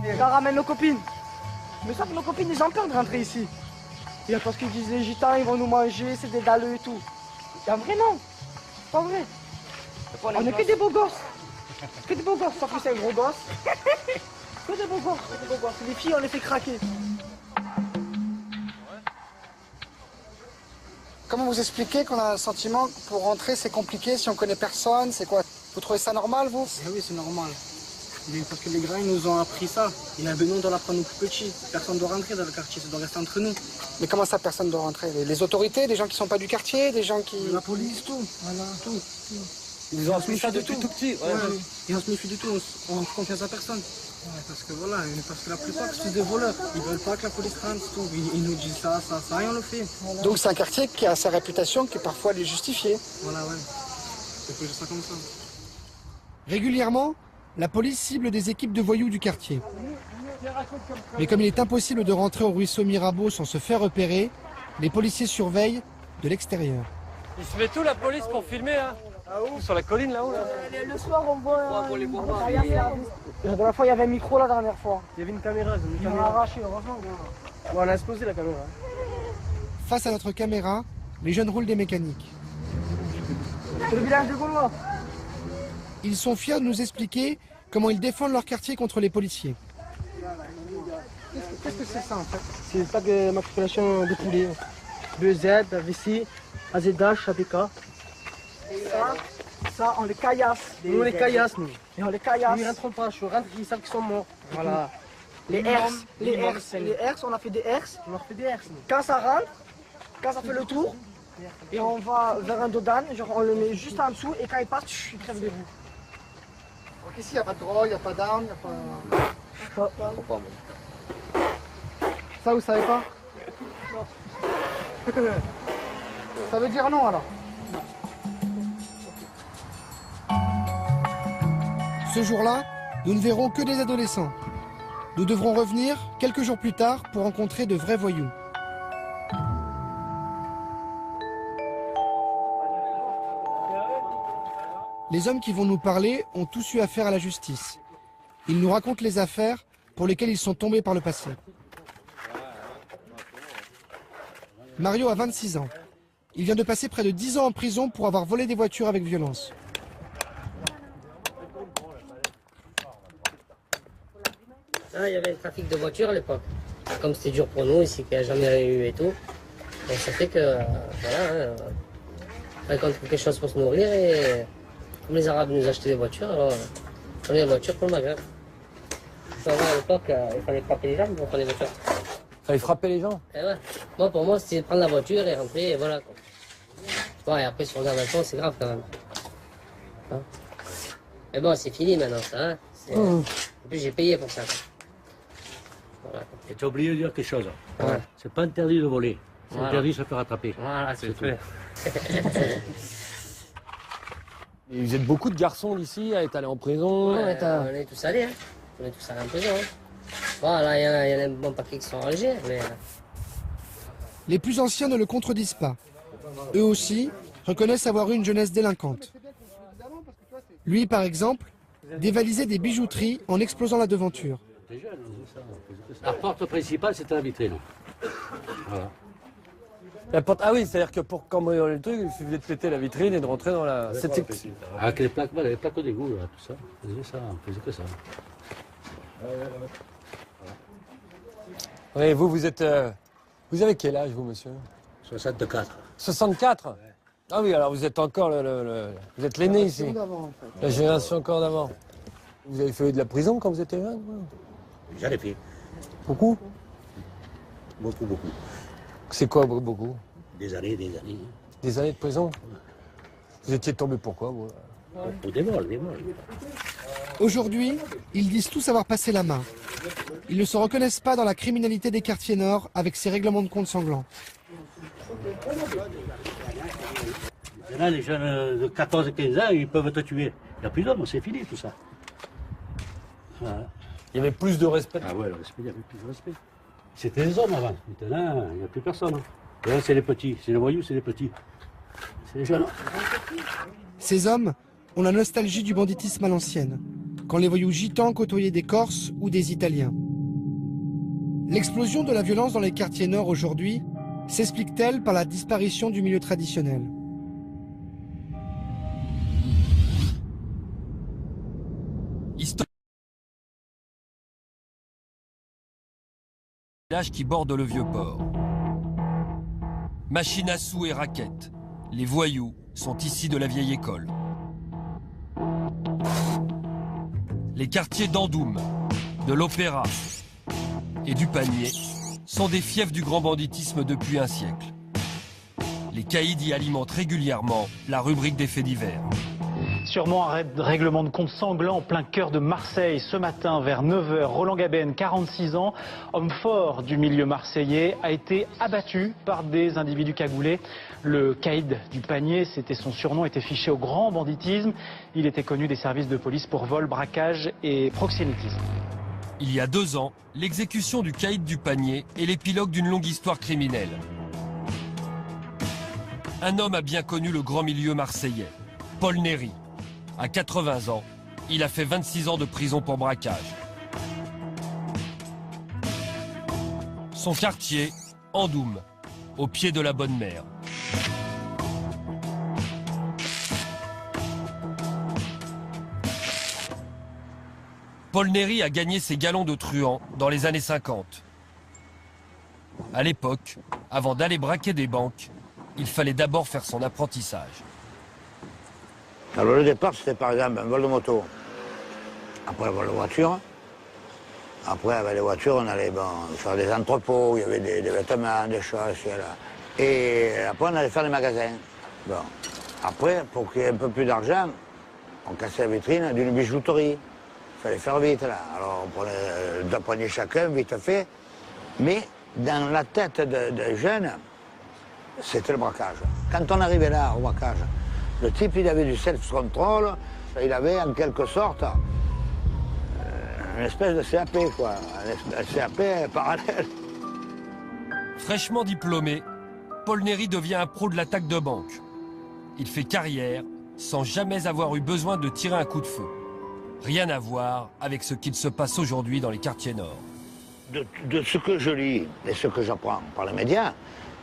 On ramène nos copines. Mais ça, nos copines, ils ont peur de rentrer ici. Et parce qu'ils disent les gitans, ils vont nous manger, c'est des dalleux et tout. Et en vrai, non. Pas vrai. On est que des beaux gosses. Que des beaux gosses. Sauf que c'est un gros gosse. Que des beaux gosses. Que des beaux gosses. Les filles, on les fait craquer. Comment vous expliquez qu'on a un sentiment que pour rentrer c'est compliqué si on connaît personne? C'est quoi? Vous trouvez ça normal, vous? Oui, c'est normal. Mais parce que les grands, ils nous ont appris ça. Il y a nous, on doit l'apprendre aux plus petits. Personne ne doit rentrer dans le quartier, ça doit rester entre nous. Mais comment ça, personne ne doit rentrer? Les autorités, des gens qui ne sont pas du quartier, des gens qui... La police, tout. Voilà, tout. Ils nous ont appris ça depuis tout petit. Ouais. Et on se méfie du tout, on fait confiance à personne. Ouais, parce que voilà, parce que la plupart, c'est des voleurs. Ils veulent pas que la police rentre, tout. Ils nous disent ça, et on le fait. Voilà. Donc c'est un quartier qui a sa réputation, qui parfois est justifiée. Voilà, ouais. C'est que ça comme ça. Régulièrement, la police cible des équipes de voyous du quartier. Mais comme il est impossible de rentrer au ruisseau Mirabeau sans se faire repérer, les policiers surveillent de l'extérieur. Il se met tout la police pour filmer, hein? Sur la colline là-haut là. Le soir, on voit. La dernière fois, il y avait un micro la dernière fois. Il y avait une caméra. Ils l'ont arraché, heureusement. Bon, on a explosé la caméra. Face à notre caméra, les jeunes roulent des mécaniques. C'est le village de Gaulois. Ils sont fiers de nous expliquer comment ils défendent leur quartier contre les policiers. Qu'est-ce que c'est ça en fait? C'est une plaque de matriculation de poulet. 2Z, VC, AZH, ABK. Ça, on les caillasse. Nous, on les caillasse, nous. Et on les caillasse. Ils rentrent pas, je rentre, ils savent qu'ils sont morts. Voilà. Les herses, on a fait des herses. On a fait des herses, nous. Quand ça rentre, quand ça fait le tour, et on va vers un dos d'âne, genre on le met juste en dessous, et quand il passe, il crève des roues. Donc ici, il n'y a pas de drogue, il n'y a pas d'armes, il n'y a pas... Ça, vous savez pas? Ça veut dire non alors? Ce jour-là, nous ne verrons que des adolescents. Nous devrons revenir quelques jours plus tard pour rencontrer de vrais voyous. Les hommes qui vont nous parler ont tous eu affaire à la justice. Ils nous racontent les affaires pour lesquelles ils sont tombés par le passé. Mario a 26 ans. Il vient de passer près de 10 ans en prison pour avoir volé des voitures avec violence. Ah, il y avait un trafic de voitures à l'époque. Comme c'était dur pour nous ici, qu'il n'y a jamais eu et tout. Donc ça fait que, voilà, on trouve quelque chose pour se nourrir et comme les Arabes nous achetaient des voitures, alors on prenait des voitures pour le Maghreb. À l'époque, il fallait frapper les gens pour prendre des voitures. Fallait frapper les gens? Et ouais. Moi, pour moi, c'était prendre la voiture et rentrer et voilà. Quoi. Bon, et après, si on regarde maintenant, c'est grave quand même. Hein? Mais bon, c'est fini maintenant, ça. Hein? En plus, j'ai payé pour ça. Quoi. Voilà. Et tu as oublié de dire quelque chose. Ouais. C'est pas interdit de voler. C'est Voilà. interdit de se faire attraper. Voilà, c'est tout. Et vous êtes beaucoup de garçons d'ici à être allés en prison? Ouais, on est tous allés, hein. On est tous allés en prison. Hein. Voilà, il y en a un bon paquet qui sont en Alger, mais... Les plus anciens ne le contredisent pas. Eux aussi reconnaissent avoir eu une jeunesse délinquante. Lui, par exemple, dévalisait des bijouteries en explosant la devanture. La porte principale, c'était la vitrine. Voilà. La porte... Ah oui, c'est-à-dire que pour cambrioler le truc, il suffisait de péter la vitrine et de rentrer dans la... Avec les plaques d'égout, là, tout ça. On faisait ça, on faisait que ça. Oui, vous êtes... Vous avez quel âge, vous, monsieur? 64. 64? Ouais. Ah oui, alors vous êtes encore vous êtes l'aîné ici. La génération encore d'avant. Vous avez fait de la prison quand vous étiez jeune? J'en ai fait. Beaucoup? Beaucoup, beaucoup. C'est quoi, beaucoup? Des années, des années. Des années de prison? Vous étiez tombé pourquoi, vous? Pour des vols, des vols. Aujourd'hui, ils disent tous avoir passé la main. Ils ne se reconnaissent pas dans la criminalité des quartiers nord avec ses règlements de compte sanglants. Là, les jeunes de 14 et 15 ans, ils peuvent te tuer. Il n'y a plus d'hommes, c'est fini tout ça. Voilà. Il y avait plus de respect. Ah ouais, le respect, il y avait plus de respect. C'était les hommes avant. Maintenant, il n'y a plus personne. Et là, c'est les petits. C'est les voyous, c'est les petits. C'est les jeunes. Ces hommes ont la nostalgie du banditisme à l'ancienne, quand les voyous gitans côtoyaient des Corses ou des Italiens. L'explosion de la violence dans les quartiers nord aujourd'hui s'explique-t-elle par la disparition du milieu traditionnel? Village qui borde le vieux port. Machine à sous et raquettes. Les voyous sont ici de la vieille école. Les quartiers d'Andoum, de l'Opéra et du Panier sont des fiefs du grand banditisme depuis un siècle. Les caïds y alimentent régulièrement la rubrique des faits divers. Sûrement un règlement de compte sanglant en plein cœur de Marseille. Ce matin, vers 9h, Roland Gabenne, 46 ans, homme fort du milieu marseillais, a été abattu par des individus cagoulés. Le caïd du panier, c'était son surnom, était fiché au grand banditisme. Il était connu des services de police pour vol, braquage et proxénétisme. Il y a 2 ans, l'exécution du caïd du panier est l'épilogue d'une longue histoire criminelle. Un homme a bien connu le grand milieu marseillais, Paul Néry. À 80 ans, il a fait 26 ans de prison pour braquage. Son quartier, Andoum, au pied de la Bonne Mer. Paul Néry a gagné ses galons de truand dans les années 50. À l'époque, avant d'aller braquer des banques, il fallait d'abord faire son apprentissage. Alors le départ, c'était par exemple un vol de moto. Après le vol de voiture. Après, avec les voitures, on allait faire des entrepôts, il y avait des vêtements, des choses, là. Et après, on allait faire des magasins. Bon. Après, pour qu'il y ait un peu plus d'argent, on cassait la vitrine d'une bijouterie. Il fallait faire vite, là. Alors, on prenait 2 poignées chacun, vite fait. Mais dans la tête des jeunes, c'était le braquage. Quand on arrivait là, au braquage, le type, il avait du self-control, il avait en quelque sorte une espèce de CAP, quoi. Un CAP parallèle. Fraîchement diplômé, Paul Néry devient un pro de l'attaque de banque. Il fait carrière sans jamais avoir eu besoin de tirer un coup de feu. Rien à voir avec ce qu'il se passe aujourd'hui dans les quartiers nord. De ce que je lis et ce que j'apprends par les médias,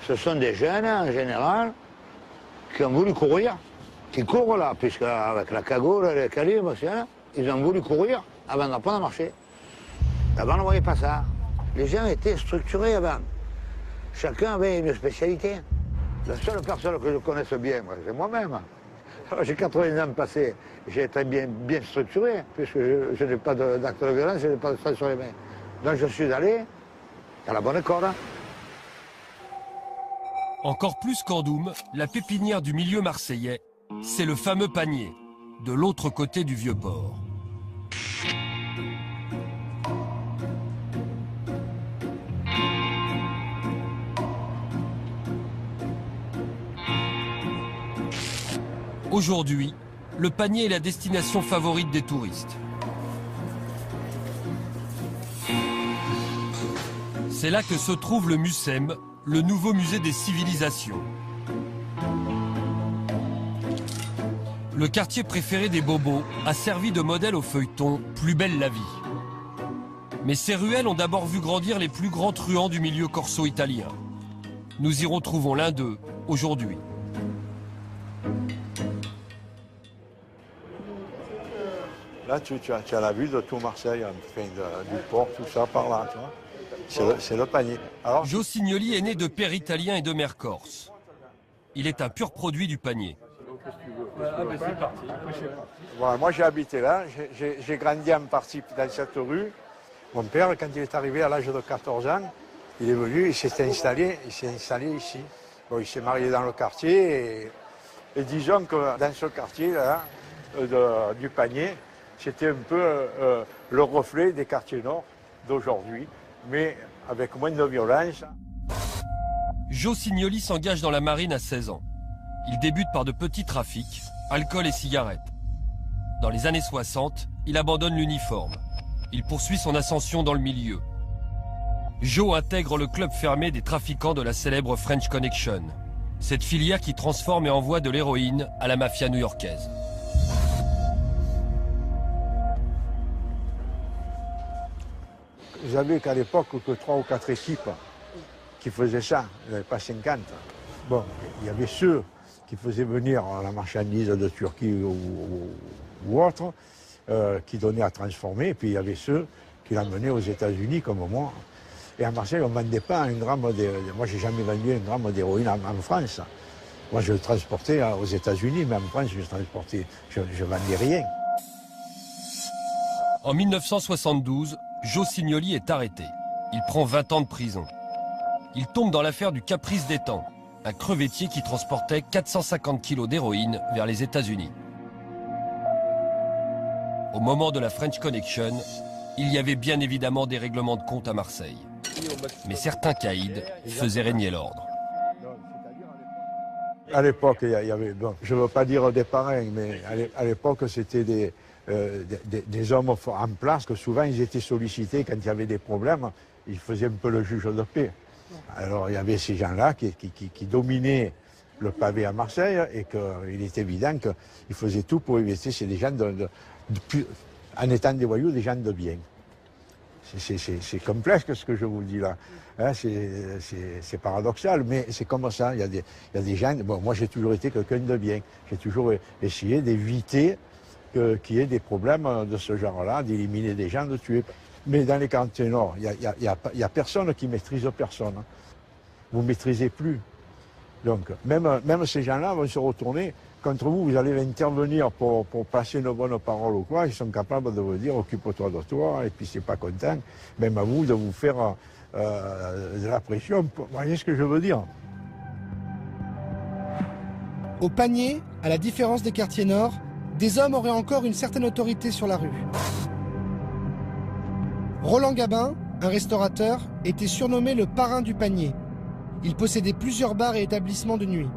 ce sont des jeunes, en général, qui ont voulu courir, qui courent là, puisque avec la cagoule, les calibres, ils ont voulu courir avant d'apprendre à marcher. Avant, on ne voyait pas ça. Les gens étaient structurés avant. Chacun avait une spécialité. La seule personne que je connaisse bien, c'est moi-même. J'ai 80 ans passés, j'ai été bien structuré, puisque je n'ai pas d'acte de violence, je n'ai pas de sang sur les mains. Donc je suis allé à la bonne école. Encore plus qu'Andoum, la pépinière du milieu marseillais, c'est le fameux panier, de l'autre côté du Vieux-Port. Aujourd'hui, le panier est la destination favorite des touristes. C'est là que se trouve le MUSEM, le nouveau musée des civilisations. Le quartier préféré des bobos a servi de modèle au feuilleton Plus belle la vie. Mais ces ruelles ont d'abord vu grandir les plus grands truands du milieu corso-italien. Nous y retrouvons l'un d'eux aujourd'hui. Là, tu as la vue de tout Marseille, enfin, du port, tout ça par là, tu vois. C'est le panier. Alors... Joe Signoli est né de père italien et de mère corse. Il est un pur produit du panier. Voilà, moi, j'ai habité là, j'ai grandi en partie dans cette rue. Mon père, quand il est arrivé à l'âge de 14 ans, il est venu, il s'est installé ici. Bon, il s'est marié dans le quartier et disons que dans ce quartier-là, du panier, c'était un peu le reflet des quartiers nord d'aujourd'hui, mais avec moins de violence. Joe Signoli s'engage dans la marine à 16 ans. Il débute par de petits trafics, alcool et cigarettes. Dans les années 60, il abandonne l'uniforme. Il poursuit son ascension dans le milieu. Joe intègre le club fermé des trafiquants de la célèbre French Connection, cette filière qui transforme et envoie de l'héroïne à la mafia new-yorkaise. J'avais qu'à l'époque que 3 ou 4 équipes qui faisaient ça, il n'y avait pas 50. Bon, il y avait ceux qui faisaient venir la marchandise de Turquie ou autre, qui donnaient à transformer, et puis il y avait ceux qui l'emmenaient aux États-Unis comme moi. Et à Marseille, on ne vendait pas un gramme d'héroïne. Moi, je n'ai jamais vendu un gramme d'héroïne en France. Moi, je le transportais aux États-Unis, mais en France, je ne vendais rien. En 1972, Joe Signoli est arrêté. Il prend 20 ans de prison. Il tombe dans l'affaire du Caprice d'Étang, un crevettier qui transportait 450 kilos d'héroïne vers les États-Unis. Au moment de la French Connection, il y avait bien évidemment des règlements de compte à Marseille. Mais certains caïds faisaient régner l'ordre. À l'époque, il y avait, bon, je ne veux pas dire des parrains, mais à l'époque, c'était des hommes en place que souvent ils étaient sollicités quand il y avait des problèmes. Ils faisaient un peu le juge de paix. Alors il y avait ces gens-là qui dominaient le pavé à Marseille et qu'il est évident qu'ils faisaient tout pour éviter c'est des gens en étant des voyous, des gens de bien. C'est complexe ce que je vous dis là. Hein, c'est paradoxal, mais c'est comme ça. Il y a des gens. Bon, moi j'ai toujours été quelqu'un de bien. J'ai toujours essayé d'éviter qu'il y ait des problèmes de ce genre-là, d'éliminer des gens, de tuer. Mais dans les quartiers nord, il y a personne qui maîtrise personne. Vous ne maîtrisez plus. Donc, même ces gens-là vont se retourner contre vous. Vous allez intervenir pour passer une bonne parole ou quoi. Ils sont capables de vous dire occupe-toi de toi, et puis c'est pas content. Même à vous de vous faire de la pression. Vous voyez ce que je veux dire? Au Panier, à la différence des quartiers nord, des hommes auraient encore une certaine autorité sur la rue. Roland Gabin, un restaurateur, était surnommé le parrain du Panier. Il possédait plusieurs bars et établissements de nuit.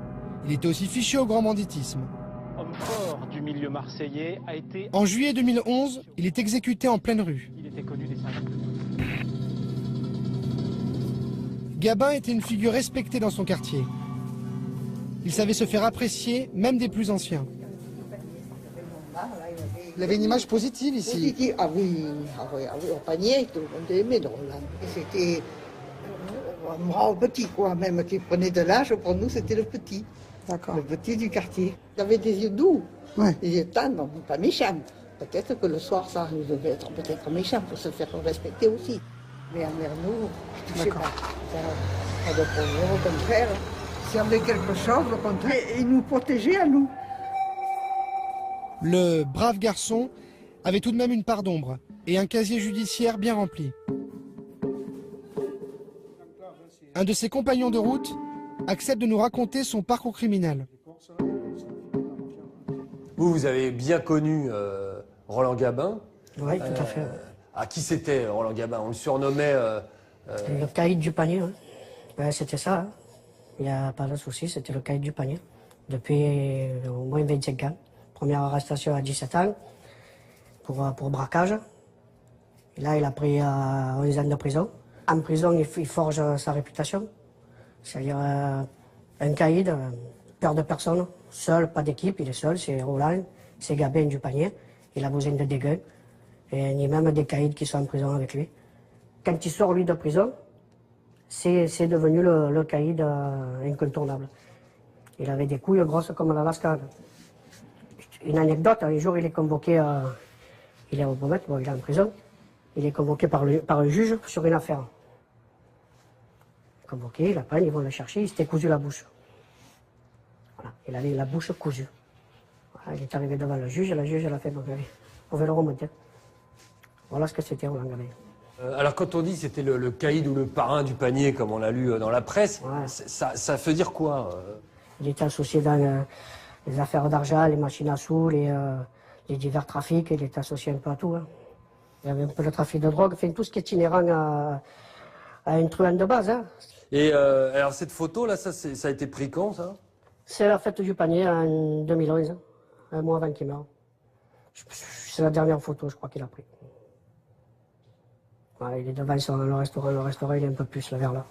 Il était aussi fiché au grand banditisme. Homme fort du milieu marseillais a été... En juillet 2011, il est exécuté en pleine rue. Il était connu des services. Gabin était une figure respectée dans son quartier. Il savait se faire apprécier, même des plus anciens. Il avait une image positive ici. Positive, ah oui, au Panier, tout le monde aimait Roland. C'était un grand petit, quoi, même qui prenait de l'âge, pour nous c'était le petit. D'accord. Le petit du quartier. Il avait des yeux doux, des yeux tendres, pas méchants. Peut-être que le soir, ça nous devait être peut-être méchant pour se faire respecter aussi. Mais envers nous, je ne sais pas. Pas de problème, au contraire. S'il y avait quelque chose, au contraire, il nous protégeait à nous. Le brave garçon avait tout de même une part d'ombre et un casier judiciaire bien rempli. Un de ses compagnons de route accepte de nous raconter son parcours criminel. Vous avez bien connu Roland Gabin. Oui, tout à fait. À qui c'était Roland Gabin? On le surnommait... Le caïd du panier, hein. Ouais, c'était ça. Hein. Il n'y a pas de souci, c'était le caïd du panier. Depuis au moins 25 ans. Première arrestation à 17 ans pour braquage. Et là, il a pris 11 ans de prison. En prison, il forge sa réputation. C'est-à-dire un caïd, peur de personne, seul, pas d'équipe, il est seul, c'est Roland, c'est Gabin du Panier. Il a besoin de dégueux. Et il y a même des caïds qui sont en prison avec lui. Quand il sort, lui, de prison, c'est devenu le caïd incontournable. Il avait des couilles grosses comme la Lascade. Une anecdote, un jour, il est convoqué, il est au Beaumet, bon, il est en prison. Il est convoqué par un juge sur une affaire. Convoqué, il appelle, ils vont le chercher, il s'était cousu la bouche. Voilà, il avait la bouche cousue. Voilà, il est arrivé devant le juge, et la juge, elle a fait, bon, allez, on va le remonter. Voilà ce que c'était Roland Gabin. Alors quand on dit c'était le caïd ou le parrain du Panier, comme on l'a lu dans la presse, ça veut dire quoi Il était associé dans les affaires d'argent, les machines à sous, les divers trafics, il était associé un peu à tout. Hein. Il y avait un peu le trafic de drogue, enfin, tout ce qui est inhérent à une truand de base. Hein. Et alors cette photo-là, ça a été pris quand, ça? C'est la fête du Panier en 2011, hein, un mois avant qu'il meure. C'est la dernière photo, je crois, qu'il a pris. Ouais, il est devant le restaurant il est un peu plus, là, vers là.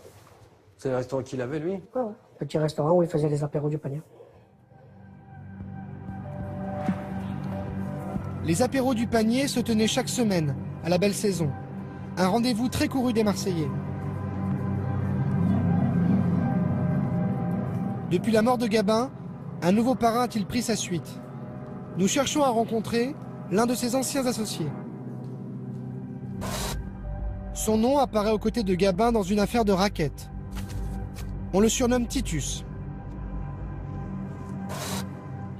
C'est le restaurant qu'il avait, lui? Ouais. Petit restaurant où il faisait les apéros du Panier. Les apéros du Panier se tenaient chaque semaine, à la belle saison. Un rendez-vous très couru des Marseillais. Depuis la mort de Gabin, un nouveau parrain a-t-il pris sa suite? Nous cherchons à rencontrer l'un de ses anciens associés. Son nom apparaît aux côtés de Gabin dans une affaire de racket. On le surnomme Titus.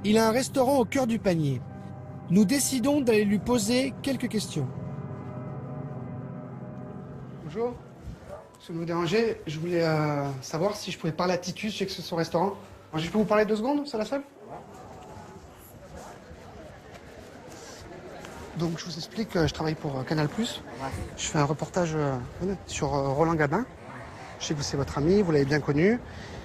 Il a un restaurant au cœur du Panier. Nous décidons d'aller lui poser quelques questions. Bonjour. Si vous vous dérangez, je voulais savoir si je pouvais parler à Titus, je sais que c'est son restaurant. Alors, je peux vous parler 2 secondes, c'est la seule? Donc je vous explique, je travaille pour Canal+. Je fais un reportage sur Roland Gabin. Je sais que c'est votre ami, vous l'avez bien connu.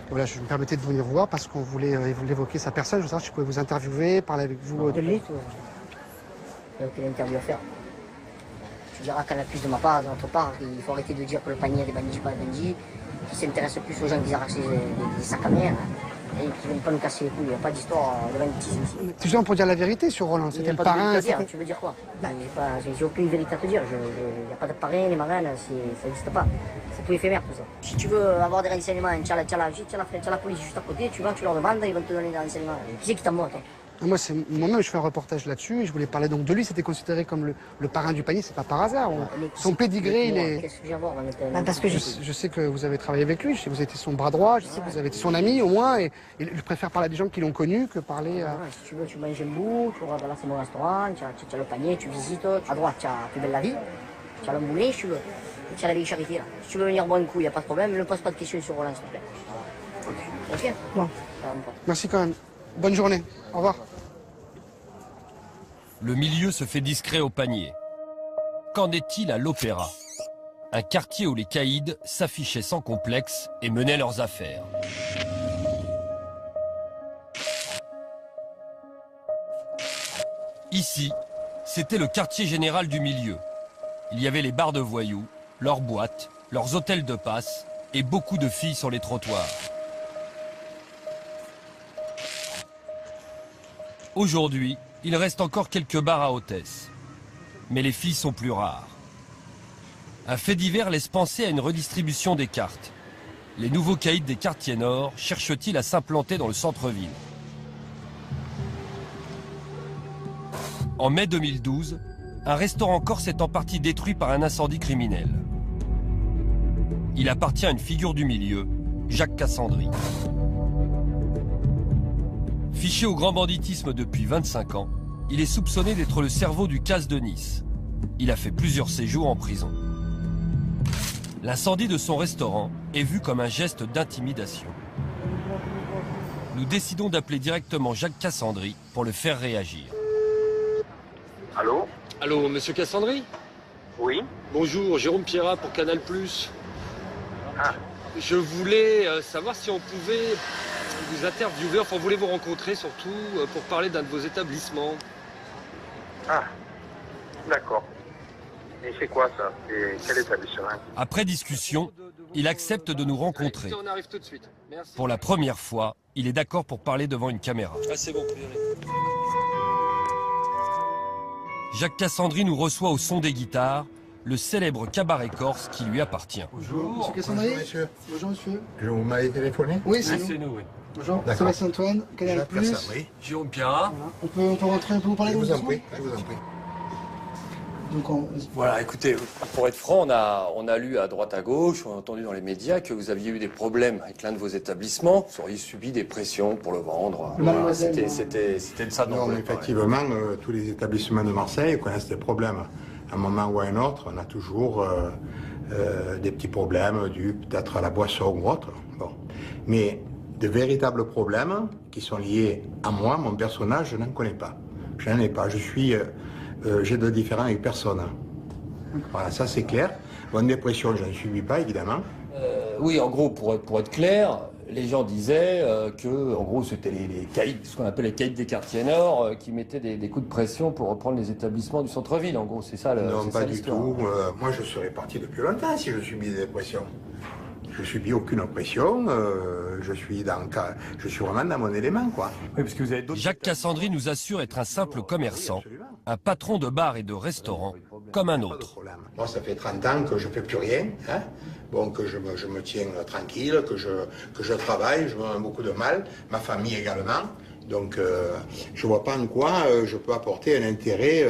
Voilà, je me permettais de venir voir parce qu'on voulait évoquer sa personne. Je veux savoir si je pouvais vous interviewer, parler avec vous. De lui, il n'y a aucune interview à faire. Tu diras qu'à la plus de ma part, de notre part, il faut arrêter de dire que le panier a des bandits, pas des bandits, qui s'intéressent plus aux gens qui arrachent des sacs à mer et qui ne viennent pas nous casser les couilles. Il n'y a pas d'histoire de banditisme ici. C'est justement pour dire la vérité sur Roland, c'était le parrain. Tu veux dire quoi? J'ai aucune vérité à te dire. Il n'y a pas de parrain, les marraines, ça n'existe pas. C'est tout éphémère tout ça. Si tu veux avoir des renseignements, tu as la police juste à côté, tu vas, tu leur demandes, ils vont te donner des renseignements. Qui c'est qui t'envoie, toi? Moi-même, je fais un reportage là-dessus et je voulais parler donc de lui. C'était considéré comme le parrain du panier, c'est pas par hasard. Son pédigré, il est. Qu'est-ce que je viens voir Parce que je sais que vous avez travaillé avec lui, je sais que vous avez été son bras droit, je sais que vous avez été son ami au moins, et je préfère parler à des gens qui l'ont connu que parler à. Si tu veux, tu manges un bout, tu vois, là c'est mon restaurant, tu as le panier, tu visites, à droite tu as Plus belle la vie, tu as le moulin, si tu veux, tu as la vieille charité là. Si tu veux venir boire un coup, il n'y a pas de problème, ne pose pas de questions sur Roland, s'il te plaît. Ok. Bon. Merci quand même. Bonne journée. Au revoir. Le milieu se fait discret au panier. Qu'en est-il à l'Opéra? Un quartier où les caïds s'affichaient sans complexe et menaient leurs affaires. Ici, c'était le quartier général du milieu. Il y avait les bars de voyous, leurs boîtes, leurs hôtels de passe et beaucoup de filles sur les trottoirs. Aujourd'hui, il reste encore quelques bars à hôtesses. Mais les filles sont plus rares. Un fait divers laisse penser à une redistribution des cartes. Les nouveaux caïds des quartiers nord cherchent-ils à s'implanter dans le centre-ville? En mai 2012, un restaurant corse est en partie détruit par un incendie criminel. Il appartient à une figure du milieu, Jacques Cassandry. Fiché au grand banditisme depuis 25 ans, il est soupçonné d'être le cerveau du casse de Nice. Il a fait plusieurs séjours en prison. L'incendie de son restaurant est vu comme un geste d'intimidation. Nous décidons d'appeler directement Jacques Cassandry pour le faire réagir. Allô? Allô, monsieur Cassandry? Oui. Bonjour, Jérôme Pierrat pour Canal+. Ah. Je voulais savoir si on pouvait vous interviewer, enfin on voulait vous rencontrer surtout pour parler d'un de vos établissements. Ah, d'accord. Et c'est quoi ça? Et quel établissement? Après discussion, il accepte de nous rencontrer. On arrive tout de suite. Merci. Pour la première fois, il est d'accord pour parler devant une caméra. Ah c'est bon, Jacques Cassandry nous reçoit au son des guitares, le célèbre cabaret corse qui lui appartient. Bonjour. Monsieur Cassandry. Bonjour monsieur. Bonjour monsieur. Vous m'avez téléphoné? Oui, c'est nous. oui. Bonjour, D'accord. Sébastien Antoine, Canal+. Jacques Cassandry. Jérôme Pierrat. Voilà. On peut rentrer, on peut vous parler Je de vous en votre prie, je vous en prie. Donc Voilà, écoutez, pour être franc, on a lu à droite à gauche, on a entendu dans les médias que vous aviez eu des problèmes avec l'un de vos établissements, vous auriez subi des pressions pour le vendre. Voilà, c'était de ça dont Non, on mais voulait parler. effectivement, tous les établissements de Marseille connaissent des problèmes. À un moment ou à un autre, on a toujours des petits problèmes dus peut-être à la boisson ou autre. Bon. Mais de véritables problèmes qui sont liés à moi, mon personnage, je n'en connais pas. Je n'en ai pas. J'ai de différents avec personne. Voilà, ça c'est clair. Bonne dépression, je n'en subis pas, évidemment. Oui, en gros, pour être clair, les gens disaient que, en gros, c'était les caïds, ce qu'on appelle les caïds des quartiers nord, qui mettaient des coups de pression pour reprendre les établissements du centre-ville. En gros, c'est ça l'histoire. Non, pas du tout. Moi, je serais parti depuis longtemps si je subis des pressions. Je subis aucune pression. Je suis vraiment dans mon élément, quoi. Oui, parce que vous avez d'autres... Jacques Cassandry nous assure être un simple commerçant, un patron de bar et de restaurant, comme un autre. Moi, ça fait 30 ans que je ne fais plus rien. Hein. Bon, que je me tiens tranquille, que je travaille, je me fais beaucoup de mal, ma famille également. Donc, je ne vois pas en quoi je peux apporter un intérêt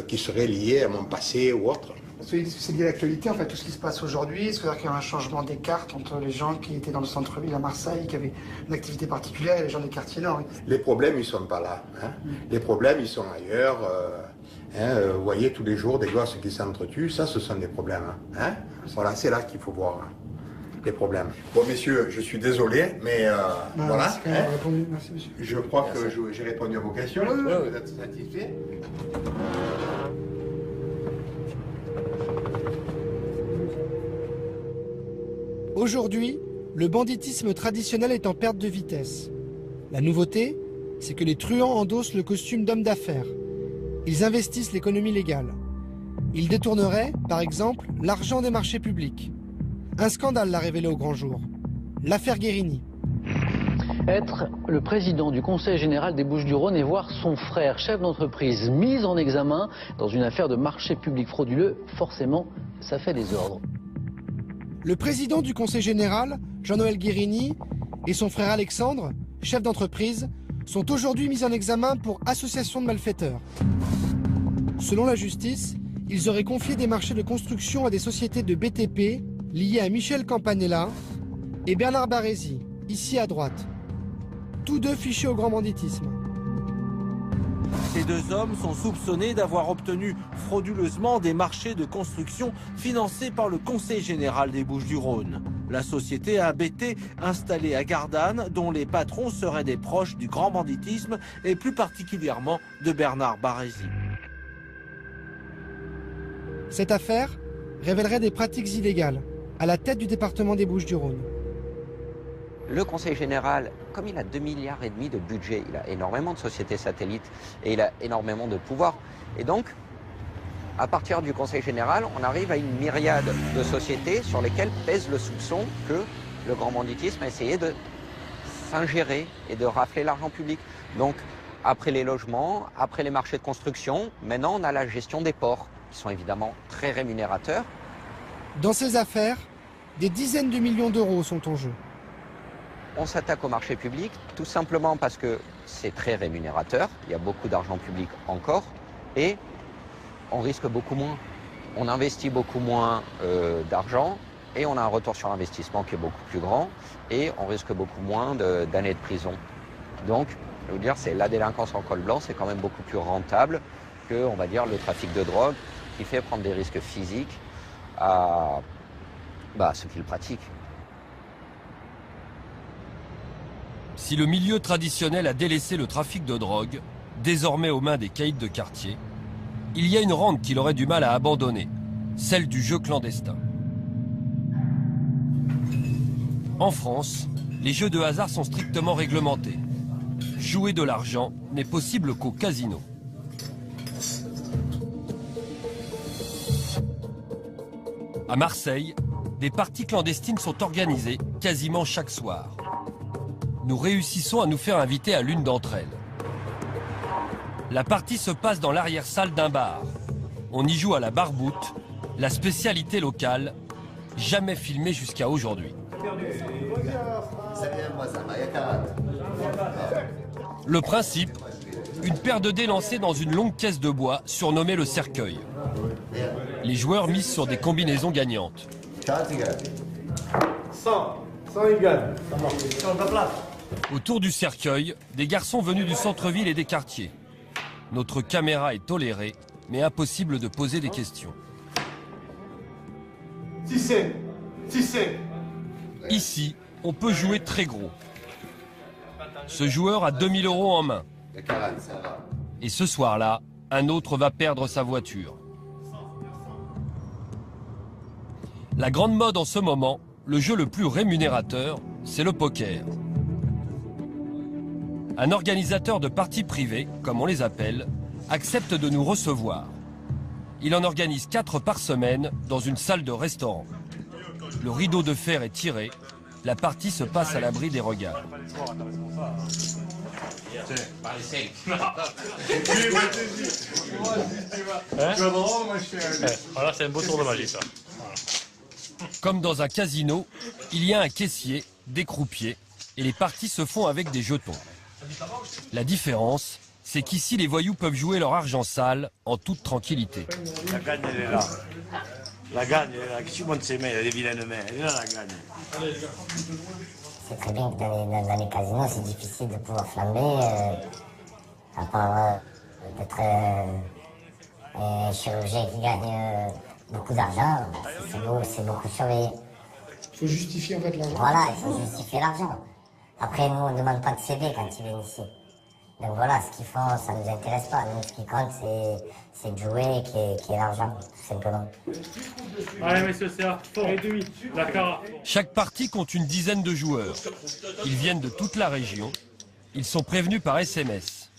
qui serait lié à mon passé ou autre. c'est lié à l'actualité, en fait, tout ce qui se passe aujourd'hui. C'est-à-dire qu'il y a un changement des cartes entre les gens qui étaient dans le centre-ville à Marseille, qui avaient une activité particulière, et les gens des quartiers nord. Les problèmes, ils ne sont pas là. Hein. Les problèmes, ils sont ailleurs. Vous voyez tous les jours des gosses qui s'entretuent, ça, ce sont des problèmes. Hein. Voilà, c'est là qu'il faut voir. les problèmes. Bon, messieurs, je suis désolé, mais voilà. Merci, monsieur. Je crois que j'ai répondu à vos questions. Vous êtes satisfaits? Aujourd'hui, le banditisme traditionnel est en perte de vitesse. La nouveauté, c'est que les truands endossent le costume d'hommes d'affaires. Ils investissent l'économie légale. Ils détourneraient, par exemple, l'argent des marchés publics. Un scandale l'a révélé au grand jour. L'affaire Guérini. Être le président du Conseil général des Bouches-du-Rhône et voir son frère, chef d'entreprise, mis en examen dans une affaire de marché public frauduleux, forcément, ça fait des ordres. Le président du Conseil général, Jean-Noël Guérini, et son frère Alexandre, chef d'entreprise, sont aujourd'hui mis en examen pour association de malfaiteurs. Selon la justice, ils auraient confié des marchés de construction à des sociétés de BTP liées à Michel Campanella et Bernard Barézy, ici à droite. Tous deux fichés au grand banditisme. Ces deux hommes sont soupçonnés d'avoir obtenu frauduleusement des marchés de construction financés par le Conseil général des Bouches-du-Rhône. La société ABT installée à Gardanne, dont les patrons seraient des proches du grand banditisme et plus particulièrement de Bernard Barézy. Cette affaire révélerait des pratiques illégales à la tête du département des Bouches-du-Rhône. Le Conseil général, comme il a 2,5 milliards de budget, il a énormément de sociétés satellites et il a énormément de pouvoir. Et donc, à partir du Conseil général, on arrive à une myriade de sociétés sur lesquelles pèse le soupçon que le grand banditisme a essayé de s'ingérer et de rafler l'argent public. Donc, après les logements, après les marchés de construction, maintenant on a la gestion des ports, qui sont évidemment très rémunérateurs. Dans ces affaires, des dizaines de millions d'euros sont en jeu. On s'attaque au marché public tout simplement parce que c'est très rémunérateur, il y a beaucoup d'argent public encore, et on risque beaucoup moins. On investit beaucoup moins d'argent et on a un retour sur investissement qui est beaucoup plus grand et on risque beaucoup moins d'années de prison. Donc, je veux dire, c'est la délinquance en col blanc, c'est quand même beaucoup plus rentable que, on va dire, le trafic de drogue qui fait prendre des risques physiques à ceux qui le pratiquent. Si le milieu traditionnel a délaissé le trafic de drogue, désormais aux mains des caïds de quartier, il y a une rente qu'il aurait du mal à abandonner, celle du jeu clandestin. En France, les jeux de hasard sont strictement réglementés. Jouer de l'argent n'est possible qu'au casino. À Marseille, des parties clandestines sont organisées quasiment chaque soir. Nous réussissons à nous faire inviter à l'une d'entre elles. La partie se passe dans l'arrière-salle d'un bar. On y joue à la barboute, la spécialité locale, jamais filmée jusqu'à aujourd'hui. Le principe, une paire de dés lancés dans une longue caisse de bois surnommée le cercueil. Les joueurs misent sur des combinaisons gagnantes. 100 ils gagnent. Autour du cercueil, des garçons venus du centre-ville et des quartiers. Notre caméra est tolérée, mais impossible de poser des questions. 6. Ici, on peut jouer très gros. Ce joueur a 2000 € en main. Et ce soir-là, un autre va perdre sa voiture. La grande mode en ce moment, le jeu le plus rémunérateur, c'est le poker. Un organisateur de parties privées, comme on les appelle, accepte de nous recevoir. Il en organise 4 par semaine dans une salle de restaurant. Le rideau de fer est tiré, la partie se passe à l'abri des regards. Voilà, c'est un beau tour de magie, ça. Comme dans un casino, il y a un caissier, des croupiers, et les parties se font avec des jetons. La différence, c'est qu'ici, les voyous peuvent jouer leur argent sale en toute tranquillité. La gagne, elle est là. La gagne, elle est là. Qui monte ses mains, elle est vilaine main. Elle est là, la gagne. C'est très bien que dans les casinos, c'est difficile de pouvoir flamber, à part d'être chirurgien qui gagne beaucoup d'argent, c'est beaucoup surveillé. Il faut justifier en fait l'argent. Voilà, il faut justifier l'argent. Après, nous, on ne demande pas de CV quand ils viennent ici. Donc voilà, ce qu'ils font, ça ne nous intéresse pas. Nous, ce qui compte, c'est de jouer et qu'il y ait l'argent, tout simplement. Allez, messieurs, c'est à fond. D'accord. Chaque partie compte une dizaine de joueurs. Ils viennent de toute la région. Ils sont prévenus par SMS.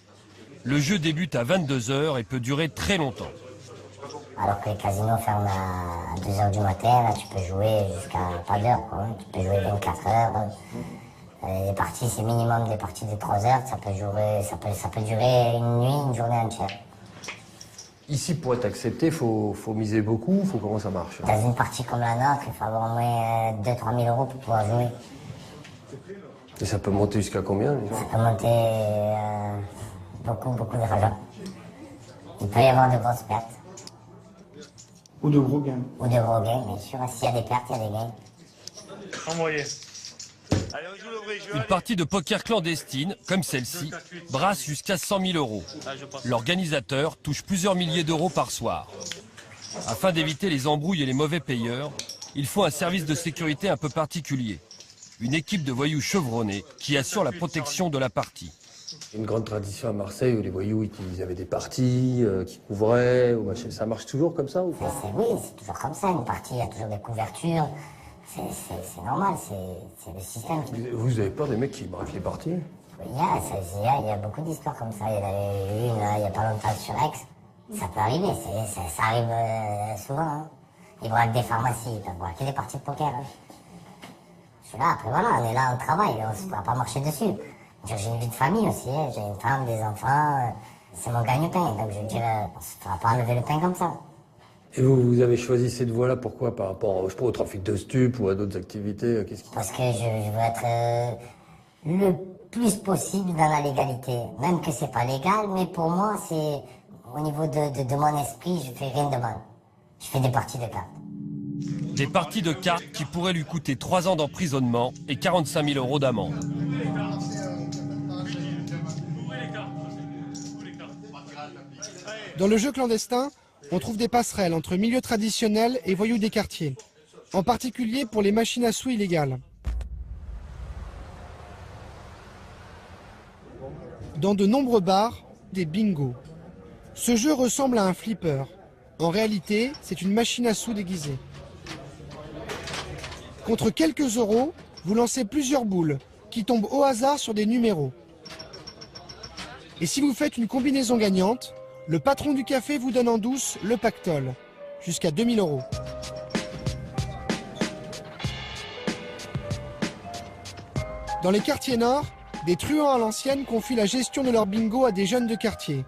Le jeu débute à 22 h et peut durer très longtemps. Alors que les casinos ferment à 2 h du matin, là, tu peux jouer jusqu'à pas d'heure, quoi. Tu peux jouer 24 heures. Les parties, c'est minimum des parties de 3 heures. Ça peut durer une nuit, une journée entière. Ici, pour être accepté, il faut miser beaucoup. Comment ça marche? Dans une partie comme la nôtre, il faut avoir au moins 2-3 000 euros pour pouvoir jouer. Et ça peut monter jusqu'à combien? Ça peut monter beaucoup d'argent. Il peut y avoir de grosses pertes. Ou de gros gains. Ou de gros gains, bien sûr. S'il y a des pertes, il y a des gains. Envoyé. Une partie de poker clandestine, comme celle-ci, brasse jusqu'à 100 000 euros. L'organisateur touche plusieurs milliers d'euros par soir. Afin d'éviter les embrouilles et les mauvais payeurs, il faut un service de sécurité un peu particulier. Une équipe de voyous chevronnés qui assure la protection de la partie. Une grande tradition à Marseille où les voyous ils avaient des parties qui couvraient. Ça marche toujours comme ça ou pas? Oui, c'est toujours comme ça. Une partie, il y a toujours des couvertures. C'est normal, c'est le système. Vous avez peur des mecs qui braquent les parties? Il y a beaucoup d'histoires comme ça. Il y en avait une il n'y a pas longtemps sur Aix. Ça peut arriver, ça arrive souvent. Hein. Ils braquent des pharmacies, ils peuvent braquer des parties de poker. Hein. Je suis là, après voilà, on est là, on travaille, on ne pourra pas marcher dessus. J'ai une vie de famille aussi, hein. J'ai une femme, des enfants, c'est mon gagne-pain. Donc je veux dire, on ne pourra pas enlever le pain comme ça. Et vous avez choisi cette voie-là, pourquoi? Par rapport au trafic de stupes ou à d'autres activités? Parce que je veux être le plus possible dans la légalité. Même que c'est pas légal, mais pour moi, c'est au niveau de mon esprit, je fais rien de mal. Je fais des parties de cartes. Des parties de cartes qui pourraient lui coûter 3 ans d'emprisonnement et 45 000 euros d'amende. Dans le jeu clandestin, on trouve des passerelles entre milieux traditionnels et voyous des quartiers, en particulier pour les machines à sous illégales. Dans de nombreux bars, des bingos. Ce jeu ressemble à un flipper. En réalité, c'est une machine à sous déguisée. Contre quelques euros, vous lancez plusieurs boules qui tombent au hasard sur des numéros. Et si vous faites une combinaison gagnante, le patron du café vous donne en douce le pactole, jusqu'à 2 000 euros. Dans les quartiers nord, des truands à l'ancienne confient la gestion de leur bingo à des jeunes de quartier.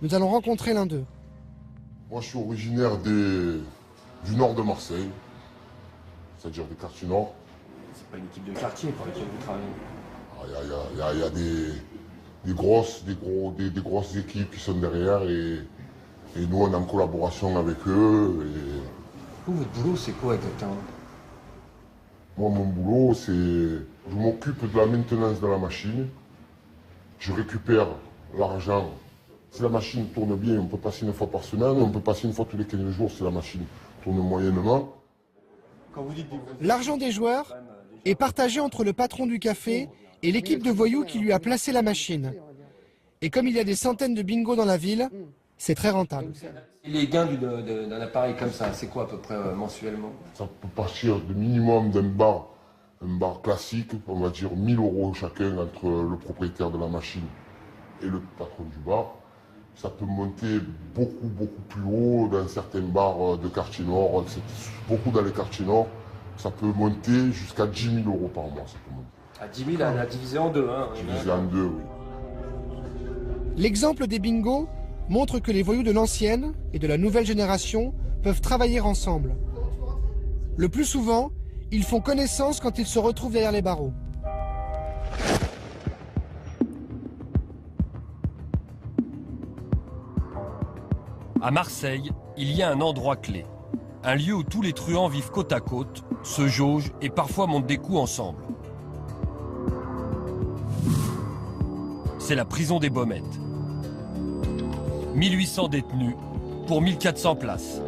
Nous allons rencontrer l'un d'eux. Moi, je suis originaire du nord de Marseille, c'est-à-dire des quartiers nord. C'est pas une équipe de quartier pour laquelle vous travaillez? Il y a des grosses équipes qui sont derrière et nous, on est en collaboration avec eux. Vous, votre boulot, c'est quoi exactement? Moi, mon boulot, c'est... Je m'occupe de la maintenance de la machine. Je récupère l'argent. Si la machine tourne bien, on peut passer 1 fois par semaine, on peut passer 1 fois tous les 15 jours si la machine tourne moyennement. L'argent des joueurs est partagé entre le patron du café et l'équipe de voyous qui lui a placé la machine. Et comme il y a des centaines de bingos dans la ville, c'est très rentable. Et les gains d'un appareil comme ça, c'est quoi à peu près mensuellement? Ça peut partir de minimum d'un bar classique, on va dire 1 000 euros chacun entre le propriétaire de la machine et le patron du bar. Ça peut monter beaucoup plus haut dans certains bars de quartier nord, beaucoup dans les quartiers nord. Ça peut monter jusqu'à 10 000 euros par mois. Ça peut monter. À 10 000, à diviser en deux. Hein, divisé en deux, oui. L'exemple des bingos montre que les voyous de l'ancienne et de la nouvelle génération peuvent travailler ensemble. Le plus souvent, ils font connaissance quand ils se retrouvent derrière les barreaux. À Marseille, il y a un endroit clé. Un lieu où tous les truands vivent côte à côte, se jaugent et parfois montent des coups ensemble. C'est la prison des Baumettes. 1800 détenus pour 1400 places.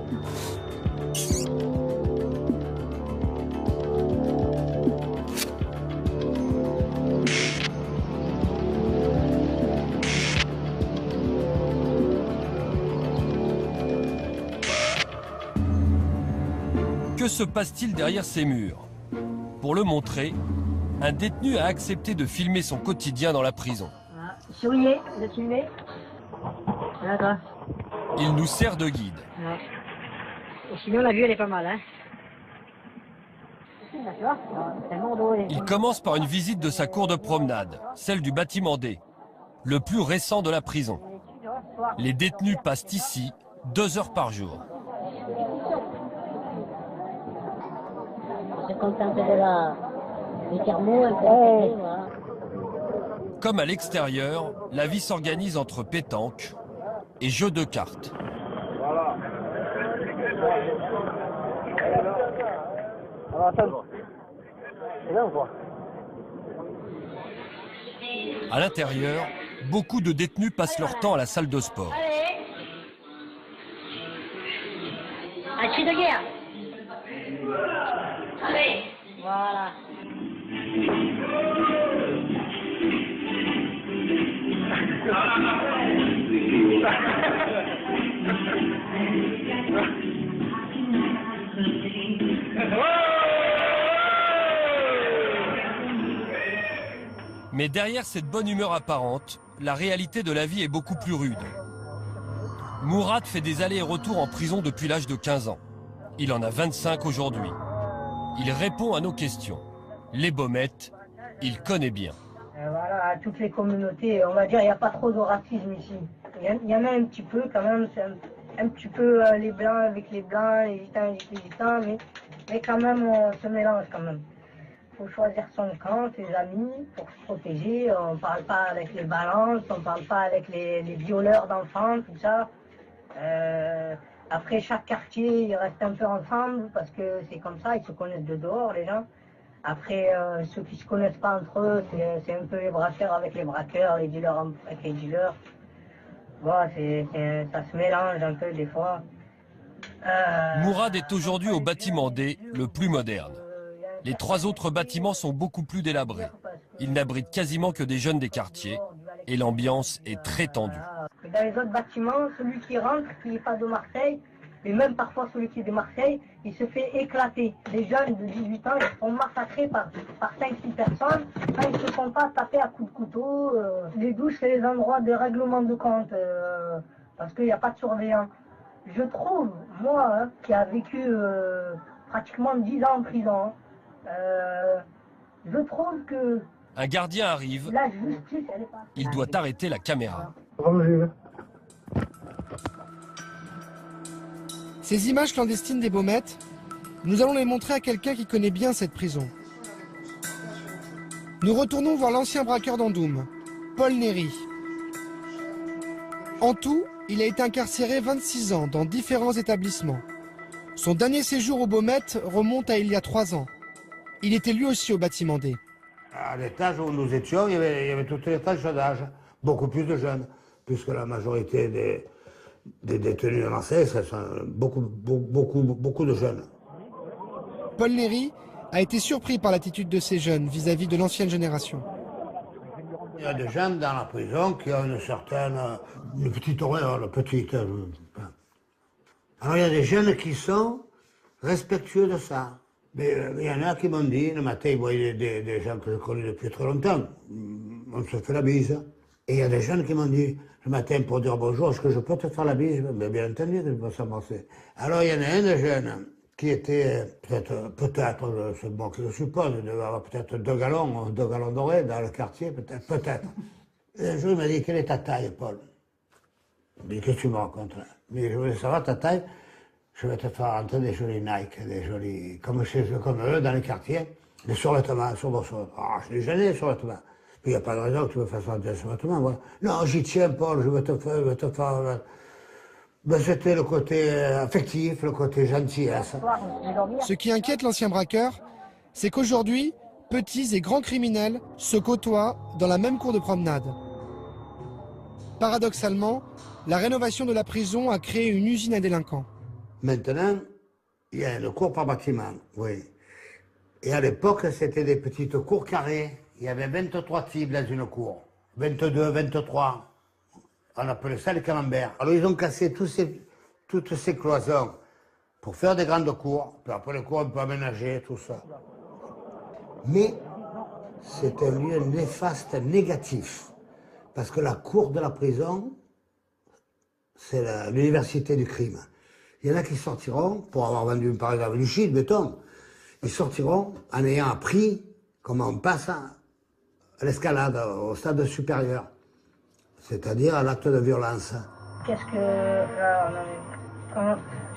se passe-t-il derrière ces murs? Pour le montrer, un détenu a accepté de filmer son quotidien dans la prison. Souriez, vous êtes filmé. D'accord. Il nous sert de guide. Ouais. Et sinon, la vue, elle est pas mal, hein. D'accord. Il commence par une visite de sa cour de promenade, celle du bâtiment D, le plus récent de la prison. Les détenus passent ici 2 heures par jour. On se contente du thermo, un peu voilà. Comme à l'extérieur, la vie s'organise entre pétanque et jeux de cartes. Voilà. Alors attends. C'est là ou quoi? À l'intérieur, beaucoup de détenus passent leur temps à la salle de sport. Allez. Un cri de guerre. Allez. Voilà. Mais derrière cette bonne humeur apparente, la réalité de la vie est beaucoup plus rude. Mourad fait des allers et retours en prison depuis l'âge de 15 ans. Il en a 25 aujourd'hui. Il répond à nos questions. Les Baumettes, il connaît bien. Voilà, à toutes les communautés, on va dire, il n'y a pas trop de racisme ici. Il y en a un petit peu quand même, c'est un petit peu les blancs avec les blancs, les gitans avec les gitans, mais quand même on se mélange quand même. Il faut choisir son camp, ses amis, pour se protéger. On ne parle pas avec les balances, on ne parle pas avec les violeurs d'enfants, tout ça. Après, chaque quartier, ils restent un peu ensemble, parce que c'est comme ça, ils se connaissent de dehors, les gens. Après, ceux qui ne se connaissent pas entre eux, c'est un peu les braqueurs avec les braqueurs, les dealers avec les dealers. Bon, ça se mélange un peu des fois. Mourad est aujourd'hui au bâtiment D, le plus moderne. Les 3 autres bâtiments sont beaucoup plus délabrés. Ils n'abritent quasiment que des jeunes des quartiers et l'ambiance est très tendue. Dans les autres bâtiments, celui qui rentre, qui n'est pas de Marseille, et même parfois celui qui est de Marseille, il se fait éclater. Les jeunes de 18 ans, ils se font massacrer par 5-6 personnes quand ils ne se font pas taper à coups de couteau. Les douches, c'est les endroits de règlement de compte, parce qu'il n'y a pas de surveillant. Je trouve, moi, qui a vécu pratiquement 10 ans en prison, je trouve que un gardien arrive, la justice, elle est pas... il doit arrêter la caméra. Ces images clandestines des Baumettes, nous allons les montrer à quelqu'un qui connaît bien cette prison. Nous retournons voir l'ancien braqueur d'Andoum, Paul Néry. En tout, il a été incarcéré 26 ans dans différents établissements. Son dernier séjour aux Baumettes remonte à il y a 3 ans. Il était lui aussi au bâtiment D. À l'étage où nous étions, il y avait tout les étages d'âge, beaucoup plus de jeunes, puisque la majorité des détenus à Marseille, ce sont beaucoup de jeunes. Paul Néry a été surpris par l'attitude de ces jeunes vis-à-vis de l'ancienne génération. Il y a des jeunes dans la prison qui ont une petite auréole, petite. Alors il y a des jeunes qui sont respectueux de ça. Mais il y en a qui m'ont dit, le matin, ils voyaient des gens que je connais depuis très longtemps, on se fait la bise. Et il y a des jeunes qui m'ont dit, le matin, pour dire bonjour, est-ce que je peux te faire la bise? Mais bien entendu que je peux s'amorcer. Alors il y en a un des jeunes qui était peut-être, c'est bon que je suppose, il devait avoir peut-être 2 gallons dorés dans le quartier, peut-être. Et un jour, il m'a dit, quelle est ta taille, Paul? Je lui ai dit, qu'est-ce que tu me racontes là? Mais je voulais savoir ta taille. Je vais te faire rentrer des jolis Nike, des jolis, comme eux, dans les quartiers, des survêtements, sur mon sol. Ah, je n'ai jamais des survêtements. Il n'y a pas de raison que tu me fasses rentrer des survêtements, voilà. Non, j'y tiens, Paul, je vais te faire... Ben, c'était le côté affectif, le côté gentillesse. Ce qui inquiète l'ancien braqueur, c'est qu'aujourd'hui, petits et grands criminels se côtoient dans la même cour de promenade. Paradoxalement, la rénovation de la prison a créé une usine à délinquants. Maintenant, il y a une cour par bâtiment, oui. Et à l'époque, c'était des petites cours carrées. Il y avait 23 types dans une cour. 22, 23. On appelait ça les camemberts. Alors ils ont cassé toutes ces cloisons pour faire des grandes cours, puis après les cours un peu aménagés, tout ça. Mais c'est un lieu néfaste, négatif, parce que la cour de la prison, c'est l'université du crime. Il y en a qui sortiront, pour avoir vendu par exemple du shit, béton, ils sortiront en ayant appris comment on passe à l'escalade, au stade supérieur, c'est-à-dire à l'acte de violence. Qu'est-ce que...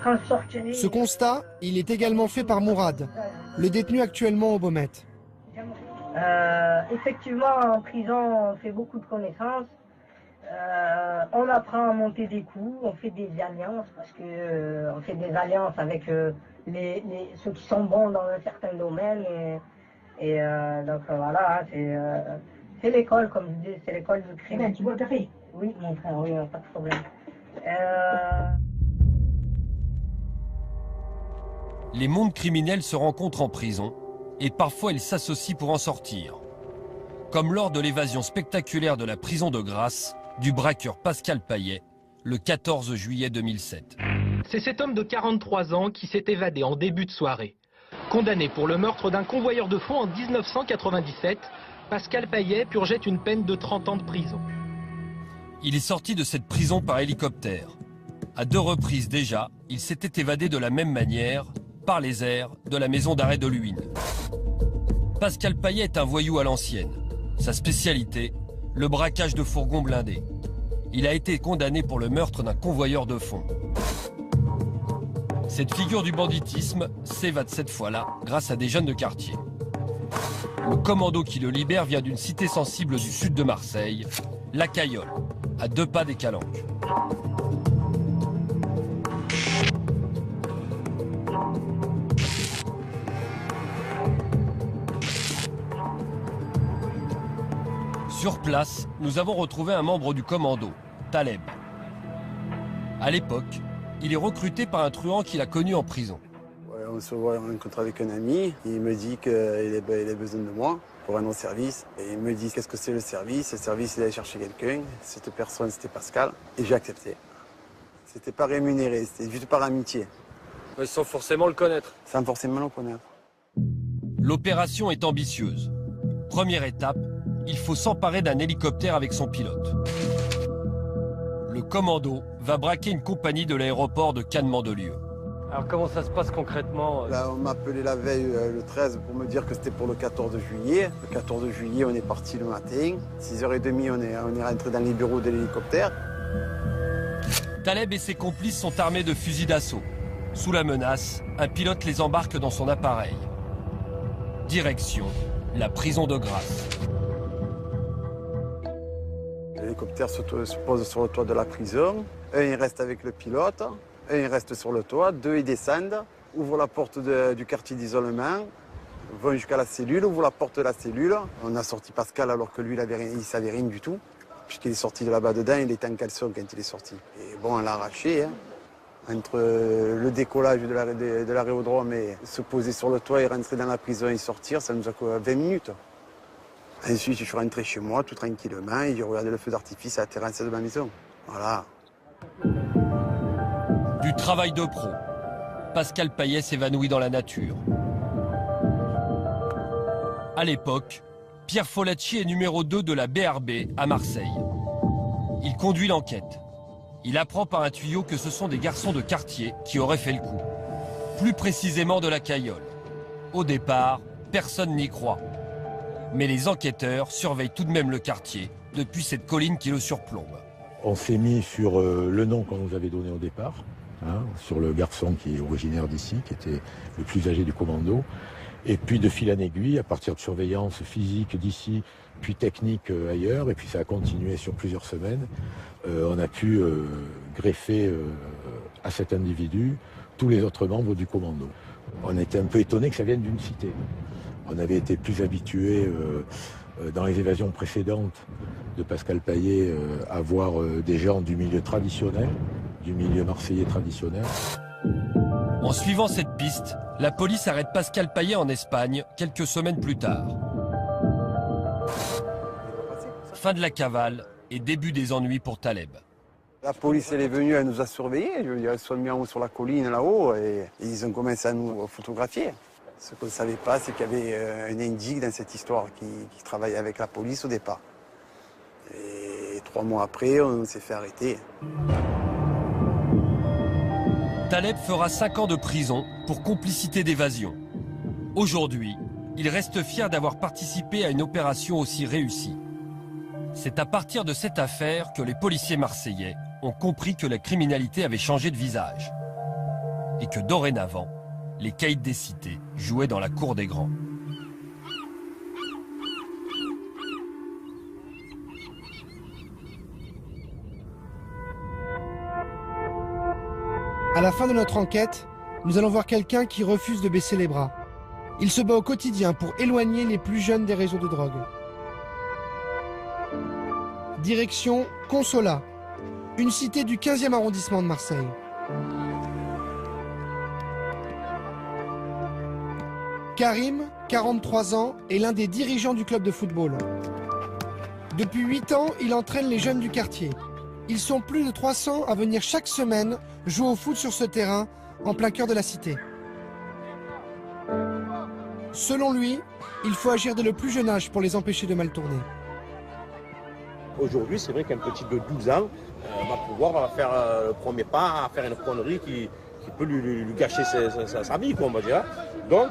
quand je sortirai... Ce constat, il est également fait par Mourad, le détenu actuellement au Baumette. Effectivement, en prison, on fait beaucoup de connaissances. On apprend à monter des coups, on fait des alliances, parce que on fait des alliances avec ceux qui sont bons dans un certain domaine. Donc voilà, c'est l'école, comme je dis, c'est l'école du crime. Tu bois le café? Oui, mon frère, oui, pas de problème. Les mondes criminels se rencontrent en prison et parfois ils s'associent pour en sortir. Comme lors de l'évasion spectaculaire de la prison de Grasse du braqueur Pascal Payet le 14 juillet 2007. C'est cet homme de 43 ans qui s'est évadé en début de soirée. Condamné pour le meurtre d'un convoyeur de fonds en 1997, Pascal Payet purgeait une peine de 30 ans de prison. Il est sorti de cette prison par hélicoptère. À 2 reprises déjà, il s'était évadé de la même manière, par les airs, de la maison d'arrêt de Luynes. Pascal Payet est un voyou à l'ancienne. Sa spécialité, le braquage de fourgons blindés. Il a été condamné pour le meurtre d'un convoyeur de fonds. Cette figure du banditisme s'évade cette fois-là grâce à des jeunes de quartier. Le commando qui le libère vient d'une cité sensible du sud de Marseille, La Cayolle, à 2 pas des Calanques. Sur place, nous avons retrouvé un membre du commando, Taleb. À l'époque, il est recruté par un truand qu'il a connu en prison. Ouais, on se voit, on rencontre avec un ami, il me dit qu'il a besoin de moi pour un autre service. Et il me dit qu'est-ce que c'est le service. Le service, il allait chercher quelqu'un. Cette personne, c'était Pascal. Et j'ai accepté. C'était pas rémunéré, c'était juste par amitié. Mais sans forcément le connaître. Sans forcément le connaître. L'opération est ambitieuse. Première étape, il faut s'emparer d'un hélicoptère avec son pilote. Le commando va braquer une compagnie de l'aéroport de Cannes-Mandelieu. Alors comment ça se passe concrètement? Là, on m'a appelé la veille, le 13, pour me dire que c'était pour le 14 juillet. Le 14 juillet, on est parti le matin. 6h30, on est rentré dans les bureaux de l'hélicoptère. Taleb et ses complices sont armés de fusils d'assaut. Sous la menace, un pilote les embarque dans son appareil. Direction, la prison de Grasse. L'hélicoptère se pose sur le toit de la prison. Un, il reste avec le pilote. Un, il reste sur le toit. 2, ils descendent, ouvrent la porte du quartier d'isolement, vont jusqu'à la cellule, ouvrent la porte de la cellule. On a sorti Pascal alors que lui, il ne savait rien du tout. Puisqu'il est sorti de là-bas dedans, il était en caleçon quand il est sorti. Et bon, on l'a arraché. Hein. Entre le décollage de l'aérodrome et se poser sur le toit et rentrer dans la prison et sortir, ça nous a quoi, 20 minutes. Ensuite, je suis rentré chez moi tout tranquillement et j'ai regardé le feu d'artifice à la terrasse de ma maison. Voilà. Du travail de pro. Pascal Payet s'évanouit dans la nature. À l'époque, Pierre Folacci est numéro 2 de la BRB à Marseille. Il conduit l'enquête. Il apprend par un tuyau que ce sont des garçons de quartier qui auraient fait le coup. Plus précisément de la Cayolle. Au départ, personne n'y croit. Mais les enquêteurs surveillent tout de même le quartier depuis cette colline qui le surplombe. On s'est mis sur le nom qu'on nous avait donné au départ, hein, sur le garçon qui est originaire d'ici, qui était le plus âgé du commando. Et puis de fil en aiguille, à partir de surveillance physique d'ici, puis technique ailleurs, et puis ça a continué sur plusieurs semaines, on a pu greffer à cet individu tous les autres membres du commando. On était un peu étonnés que ça vienne d'une cité. On avait été plus habitués dans les évasions précédentes de Pascal Payet à voir des gens du milieu traditionnel, du milieu marseillais traditionnel. En suivant cette piste, la police arrête Pascal Payet en Espagne quelques semaines plus tard. Fin de la cavale et début des ennuis pour Taleb. La police, elle est venue, elle nous a surveillés. Je veux dire, ils sont mis en haut sur la colline, là-haut, et ils ont commencé à nous photographier. Ce qu'on ne savait pas, c'est qu'il y avait un indique dans cette histoire qui travaillait avec la police au départ. Et 3 mois après, on s'est fait arrêter. Taleb fera 5 ans de prison pour complicité d'évasion. Aujourd'hui, il reste fier d'avoir participé à une opération aussi réussie. C'est à partir de cette affaire que les policiers marseillais ont compris que la criminalité avait changé de visage. Et que dorénavant, les caïds des cités jouaient dans la cour des grands. À la fin de notre enquête, nous allons voir quelqu'un qui refuse de baisser les bras. Il se bat au quotidien pour éloigner les plus jeunes des réseaux de drogue. Direction Consolat, une cité du 15e arrondissement de Marseille. Karim, 43 ans, est l'un des dirigeants du club de football. Depuis 8 ans, il entraîne les jeunes du quartier. Ils sont plus de 300 à venir chaque semaine jouer au foot sur ce terrain, en plein cœur de la cité. Selon lui, il faut agir dès le plus jeune âge pour les empêcher de mal tourner. Aujourd'hui, c'est vrai qu'un petit de 12 ans va pouvoir faire le premier pas, faire une connerie qui peut lui gâcher sa vie, quoi, on va dire. Donc,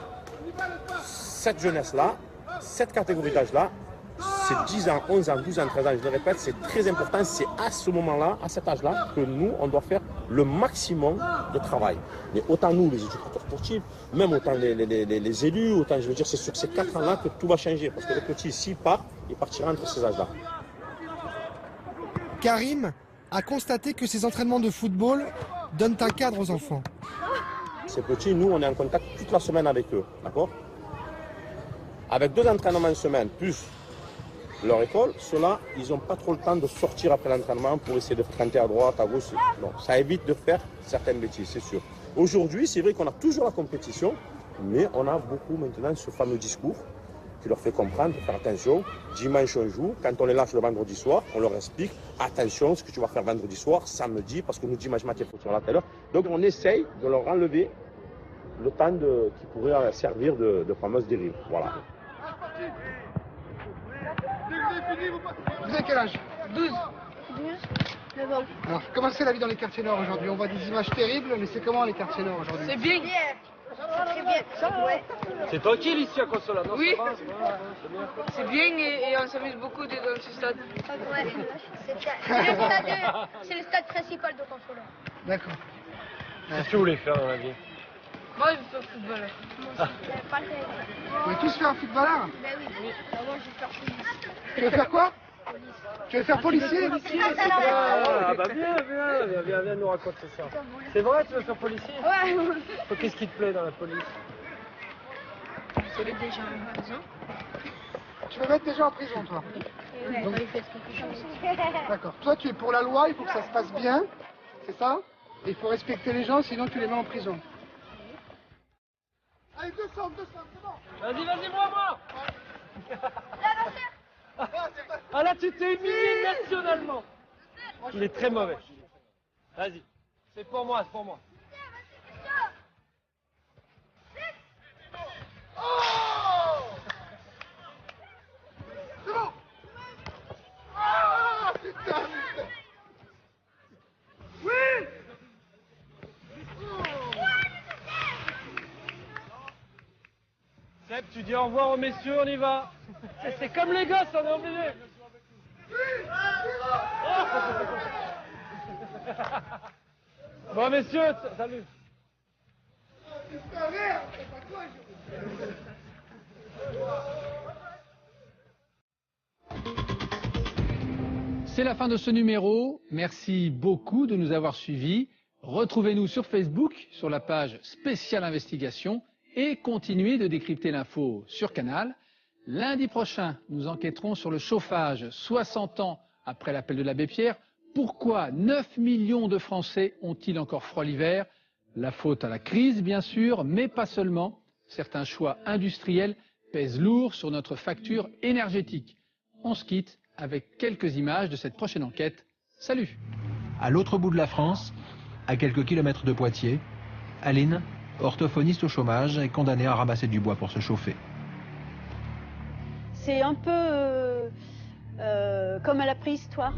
cette jeunesse-là, cette catégorie d'âge-là, c'est 10 ans, 11 ans, 12 ans, 13 ans, je le répète, c'est très important. C'est à ce moment-là, à cet âge-là, que nous, on doit faire le maximum de travail. Mais autant nous, les éducateurs sportifs, même autant les élus, autant, je veux dire, c'est sur ces 4 ans-là que tout va changer. Parce que le petit, s'il part, il partira entre ces âges-là. Karim a constaté que ces entraînements de football donnent un cadre aux enfants. Ces petits, nous, on est en contact toute la semaine avec eux, d'accord? Avec 2 entraînements en semaine, plus leur école, ceux-là, ils n'ont pas trop le temps de sortir après l'entraînement pour essayer de fréquenter à droite, à gauche. Non, ça évite de faire certaines bêtises, c'est sûr. Aujourd'hui, c'est vrai qu'on a toujours la compétition, mais on a beaucoup maintenant ce fameux discours qui leur fait comprendre de faire attention. Dimanche, on joue. Quand on les lâche le vendredi soir, on leur explique attention, ce que tu vas faire vendredi soir, samedi, parce que nous, dimanche matin, il faut sur la telle heure. Donc, on essaye de leur enlever le temps qui pourrait servir de fameuse dérive. Voilà. Vous avez quel âge? 12. 12. Mais bon. Alors, comment c'est la vie dans les quartiers nord aujourd'hui? On voit des images terribles, mais c'est comment les quartiers nord aujourd'hui? C'est bien. C'est très bien. Ouais. C'est tranquille ici à Consolat, non? Oui. C'est bien et on s'amuse beaucoup dans ce stade. Ouais. C'est le stade principal de Consolat. D'accord. Qu'est-ce que vous voulez faire dans la vie? Moi, je veux faire footballeur. Vous voulez tous faire un footballeur? Ben oui. Moi, je veux faire police. Tu veux faire quoi? Tu veux faire policier? Ah bah viens nous raconter ça. C'est vrai, tu veux faire policier? Ouais. Qu'est-ce qui te plaît dans la police? C'est les gens en prison. Tu veux mettre des gens en prison, toi? Ouais. Donc- Il fait quelque chose. D'accord. Toi, tu es pour la loi, il faut que ça se passe bien, c'est ça? Et il faut respecter les gens, sinon tu les mets en prison. Allez, 200, c'est bon. Vas-y, moi. Ah là, tu t'es humilié nationalement. Il est très mauvais. Vas-y. C'est pour moi. Oh! C'est bon. Ah, putain. Oui. Seb, tu dis au revoir aux messieurs, on y va. C'est comme les gosses, on est obligé. Bon, messieurs, salut. C'est la fin de ce numéro. Merci beaucoup de nous avoir suivis. Retrouvez-nous sur Facebook, sur la page spéciale investigation et continuez de décrypter l'info sur Canal. Lundi prochain, nous enquêterons sur le chauffage 60 ans après l'appel de l'abbé Pierre. Pourquoi 9 millions de Français ont-ils encore froid l'hiver? La faute à la crise, bien sûr, mais pas seulement. Certains choix industriels pèsent lourd sur notre facture énergétique. On se quitte avec quelques images de cette prochaine enquête. Salut! À l'autre bout de la France, à quelques kilomètres de Poitiers, Aline, orthophoniste au chômage, est condamnée à ramasser du bois pour se chauffer. C'est un peu comme à la préhistoire.